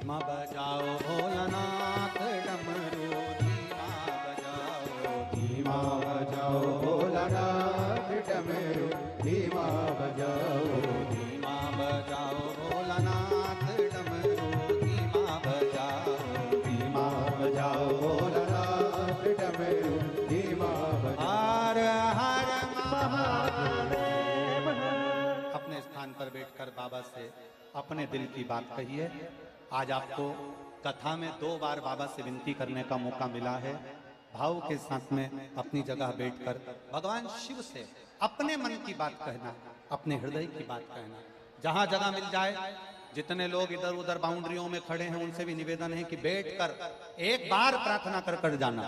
धीमा बजाओ भोलानाथ डमरू, धीमा बजाओ, धीमा बजाओ भोलानाथ डमरू, धीमा बजाओ, धीमा बजाओ भोलानाथ डमरू, धीमा बजाओ, धीमा बजाओ भोलानाथ डमरू, धीमा बजाओ। हर हर महादेव। अपने स्थान पर बैठकर बाबा से अपने दिल की बात कहिए। आज आपको कथा में 2 बार बाबा से विनती करने का मौका मिला है। भाव के साथ में अपनी जगह बैठकर भगवान शिव से अपने मन की बात कहना, अपने हृदय की बात कहना। जहां जगह मिल जाए, जितने लोग इधर उधर बाउंड्रियों में खड़े हैं उनसे भी निवेदन है कि बैठकर एक बार प्रार्थना कर कर जाना,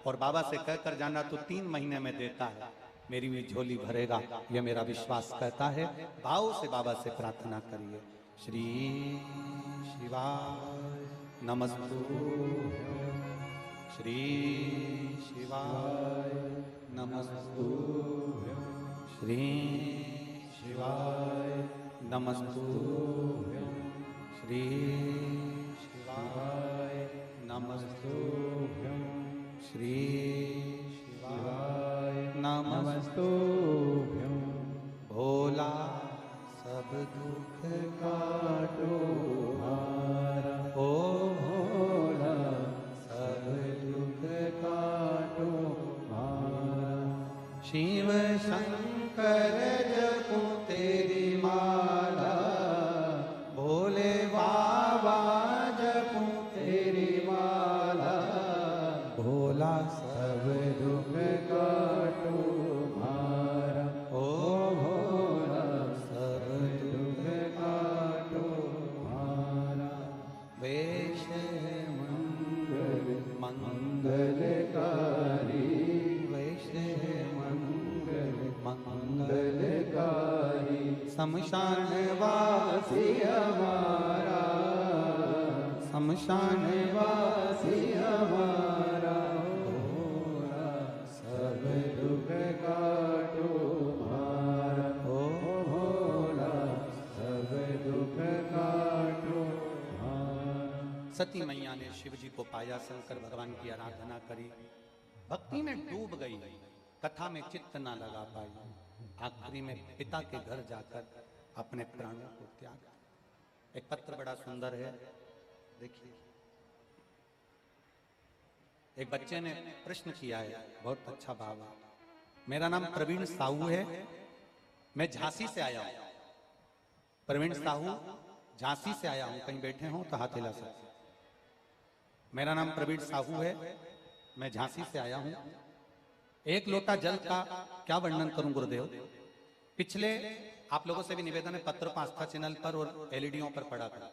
और बाबा से कहकर जाना तो 3 महीने में देता है, मेरी भी झोली भरेगा, यह मेरा विश्वास कहता है। भाव से बाबा से प्रार्थना करिए। श्री शिवाय नमस्तुभ्यं, श्री शिवाय नमस्तुभ्यं, श्री शिवाय नमस्तुभ्यं, श्री शिवाय नमस्तुभ्यं, श्री शिवाय नमस्तुभ्यं। भोला सब दुख काटो हारा, ओ भोला सब दुख काटो हारा। शिव शंकर जपो तेरी माला, भोले बाबा जपो तेरी माला। भोला सब दुख काटो हारा, ओ भोला सब दुख काटो हारा। वेश मंगल मंगलकारी, वेश मंगल मंगलकारी। शमशान वासी हमारा, शमशान वासी हमारा। भोला सब दुख काटो हारा, ओ भोला सब दुख काटो हारा। सती मैया ने शिव जी को पाया, शंकर भगवान की आराधना करी, भक्ति में डूब गई, कथा में चित्त ना लगा पाई, आखिरी में पिता के घर जाकर अपने प्राणों को त्याग। एक पत्र बड़ा सुंदर है, देखिए। एक बच्चे ने प्रश्न किया है, बहुत अच्छा भाव है। मेरा नाम प्रवीण साहू है, मैं झांसी से आया हूं। प्रवीण साहू, झांसी से आया हूं। कहीं बैठे हो तो हाथ हिला सकते। मेरा नाम प्रवीण साहू है, मैं झांसी से आया हूं। एक लोटा जल का क्या वर्णन करूं गुरुदेव। पिछले, आप लोगों से भी निवेदन है, पत्र को आस्था चैनल पर और एलईडीओं पर पढ़ा था।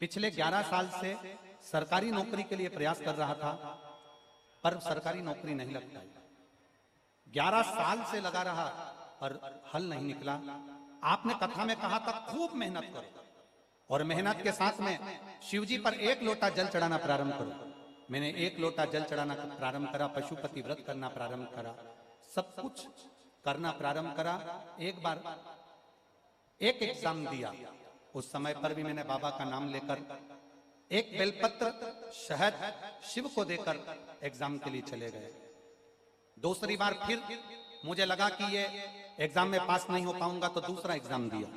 पिछले 11 साल से सरकारी नौकरी के लिए प्रयास कर रहा था, पर सरकारी नौकरी नहीं लग पाई। 11 साल से लगा रहा पर हल नहीं निकला। आपने कथा में कहा था खूब मेहनत करो और मेहनत के साथ में शिव जी पर एक लोटा जल चढ़ाना प्रारंभ करो। मैंने एक लोटा जल चढ़ाना प्रारंभ करा, पशुपति व्रत करना प्रारंभ करा, सब कुछ करना प्रारंभ करा। एक बार एक एग्जाम दिया, उस समय पर भी मैंने बाबा का नाम लेकर एक बेलपत्र शहद शिव को देकर एग्जाम के लिए चले गए। दूसरी बार फिर मुझे लगा कि ये एग्जाम में पास नहीं हो पाऊंगा, तो दूसरा एग्जाम दिया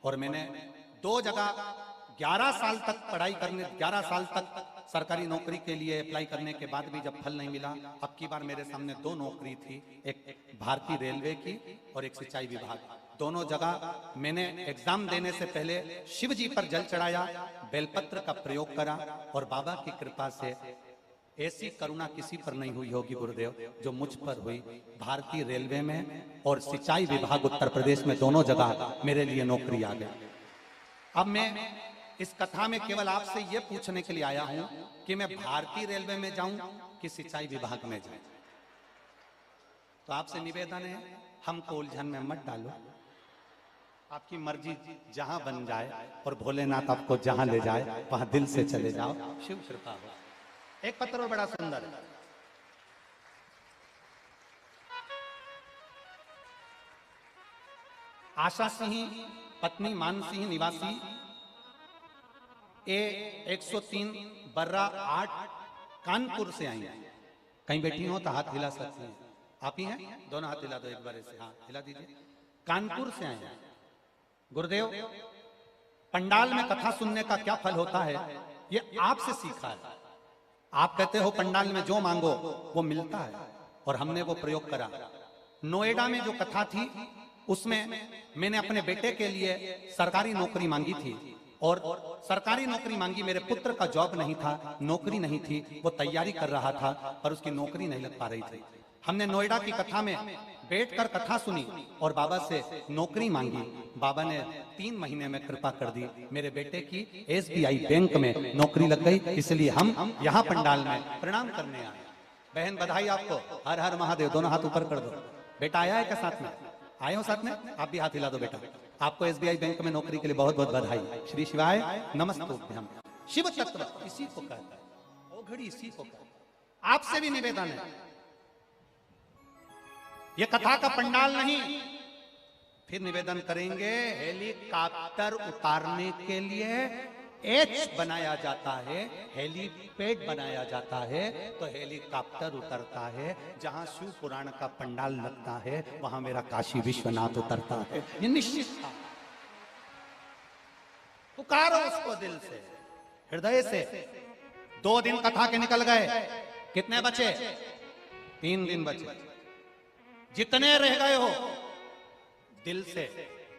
और मैंने 2 जगह 11 साल तक पढ़ाई करने, 11 साल तक सरकारी नौकरी के लिए अप्लाई करने के बाद भी जब फल नहीं मिला, अब की बार मेरे सामने 2 नौकरी थी, एक भारतीय रेलवे की और एक सिंचाई विभाग। दोनों जगह मैंने एग्जाम देने से पहले शिव जी पर जल चढ़ाया, बेलपत्र का प्रयोग करा और बाबा की कृपा से ऐसी करुणा किसी पर नहीं हुई होगी गुरुदेव जो मुझ पर हुई। भारतीय रेलवे में और सिंचाई विभाग उत्तर प्रदेश में दोनों जगह मेरे लिए नौकरी आ गई। अब मैं इस कथा में केवल आपसे यह पूछने के लिए आया हूं कि मैं भारतीय रेलवे में जाऊं कि सिंचाई विभाग में जाऊं। तो आपसे निवेदन है, हमको उलझन में मत डालो, आपकी मर्जी जहां बन जाए और भोलेनाथ आपको जहां ले जाए वहां दिल से चले जाओ, शिव कृपा हो। एक पत्र और बड़ा सुंदर है, आशा सिंह पत्नी मान सिंह निवासी A103 बर्रा 8 कानपुर से आई हैं। कहीं बैठी हो तो हाथ हिला सकती हैं। आप ही हैं? दोनों हाथ हिला दो एक बार से, हाँ हिला दीजिए। कानपुर से आए हैं। गुरुदेव, पंडाल में कथा सुनने का क्या फल होता है ये आपसे सीखा है। आप कहते हो पंडाल में जो मांगो वो मिलता है, और हमने वो प्रयोग करा। नोएडा में जो कथा थी उसमें मैंने अपने बेटे के लिए सरकारी नौकरी मांगी थी, और सरकारी नौकरी मांगी। मेरे पुत्र का जॉब नहीं था, नौकरी नहीं थी, वो तैयारी कर रहा था पर उसकी नौकरी नहीं लग पा रही थी। हमने नोएडा की कथा में बैठकर कथा सुनी और बाबा से नौकरी मांगी। बाबा ने 3 महीने में कृपा कर दी, मेरे बेटे की SBI बैंक में नौकरी लग गई। इसलिए हम यहाँ पंडाल में प्रणाम करने आए। बहन बधाई आपको, हर हर महादेव। दोनों हाथ ऊपर कर दो। बेटा आया है क्या साथ में? आए हो साथ में? आप भी हाथ हिला दो बेटा। आपको SBI बैंक में नौकरी के लिए बहुत बहुत बधाई। श्री शिवाय नमस्तुभ्यम। शिव तत्व इसी को कहता है, ओघड़ी इसी को कहता है। आपसे भी निवेदन है, ये कथा का पंडाल नहीं, फिर निवेदन करेंगे, हेलीकॉप्टर उतारने के लिए H बनाया जाता है, हेलीपैड बनाया जाता है, तो हेलीकॉप्टर उतरता है। जहां शिव पुराण का पंडाल लगता है वहां मेरा काशी विश्वनाथ उतरता है। ये निश्चित था। पुकारो उसको दिल से, हृदय से। 2 दिन कथा के निकल गए, कितने बचे? 3 दिन बचे। जितने रह गए हो दिल से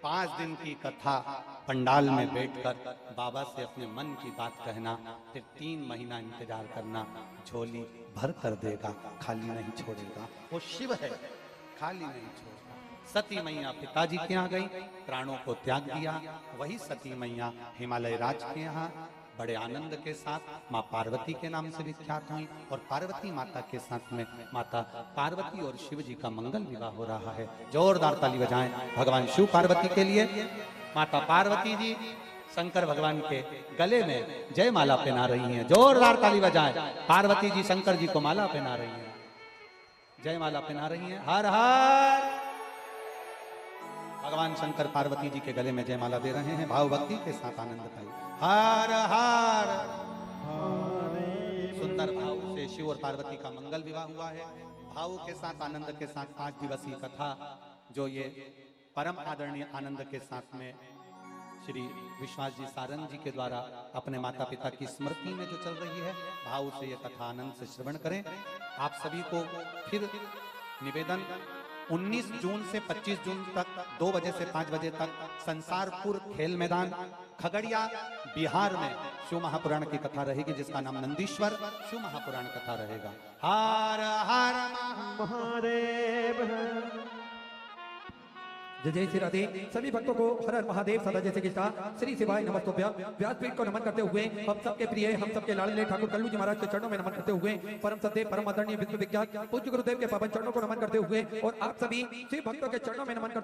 5 दिन की कथा पंडाल में बैठकर बाबा से अपने मन की बात कहना, फिर 3 महीना इंतजार करना। झोली भर कर देगा, खाली नहीं छोड़ेगा। वो शिव है, खाली नहीं छोड़ेगा। सती मैया पिताजी के यहाँ गई, प्राणों को त्याग दिया। वही सती मैया हिमालय राज के यहाँ बड़े आनंद के साथ माँ पार्वती के नाम से विख्यात हुई, और पार्वती माता के साथ में माता पार्वती और शिव जी का मंगल विवाह हो रहा है। जोरदार ताली बजाएं भगवान शिव पार्वती के लिए। माता पार्वती जी शंकर भगवान के गले में जय माला पहना रही हैं। जोरदार ताली बजाएं। पार्वती जी शंकर जी को माला पहना रही हैं, जय माला पहना रही हैं। हर हर। भगवान शंकर पार्वती जी के गले में जयमाला दे रहे हैं। भाव भक्ति के साथ आनंद पाइए। हर हर। सुंदर भाव से शिव और पार्वती का मंगल विवाह हुआ है। भाव के साथ आनंद के साथ 5 दिवसीय कथा जो ये परम आदरणीय आनंद के साथ में श्री विश्वास जी सारंग जी के द्वारा अपने माता पिता की स्मृति में जो चल रही है, भाव से ये कथा आनंद से श्रवण करें। आप सभी को फिर निवेदन, 19 जून से 25 जून तक 2 बजे से 5 बजे तक संसारपुर खेल मैदान खगड़िया बिहार में शिव महापुराण की कथा रहेगी, जिसका नाम नंदीश्वर शिव महापुराण कथा रहेगा। हर हर महादेव। जय जय श्री राधे। सभी भक्तों को हर हर महादेव सदा जय श्री कृष्णा श्री शिवाय नमस्तुभ्यं। व्यासपीठ को नमन करते हुए हम सबके प्रिय, हम सबके लाडले ठाकुर कल्लू जी महाराज के चरणों में नमन करते हुए परम सत्य परम आदरणीय विश्व विख्यात पूज्य गुरुदेव के पावन चरणों को नमन करते हुए और आप सभी शिव भक्तों के चरणों में नमन करते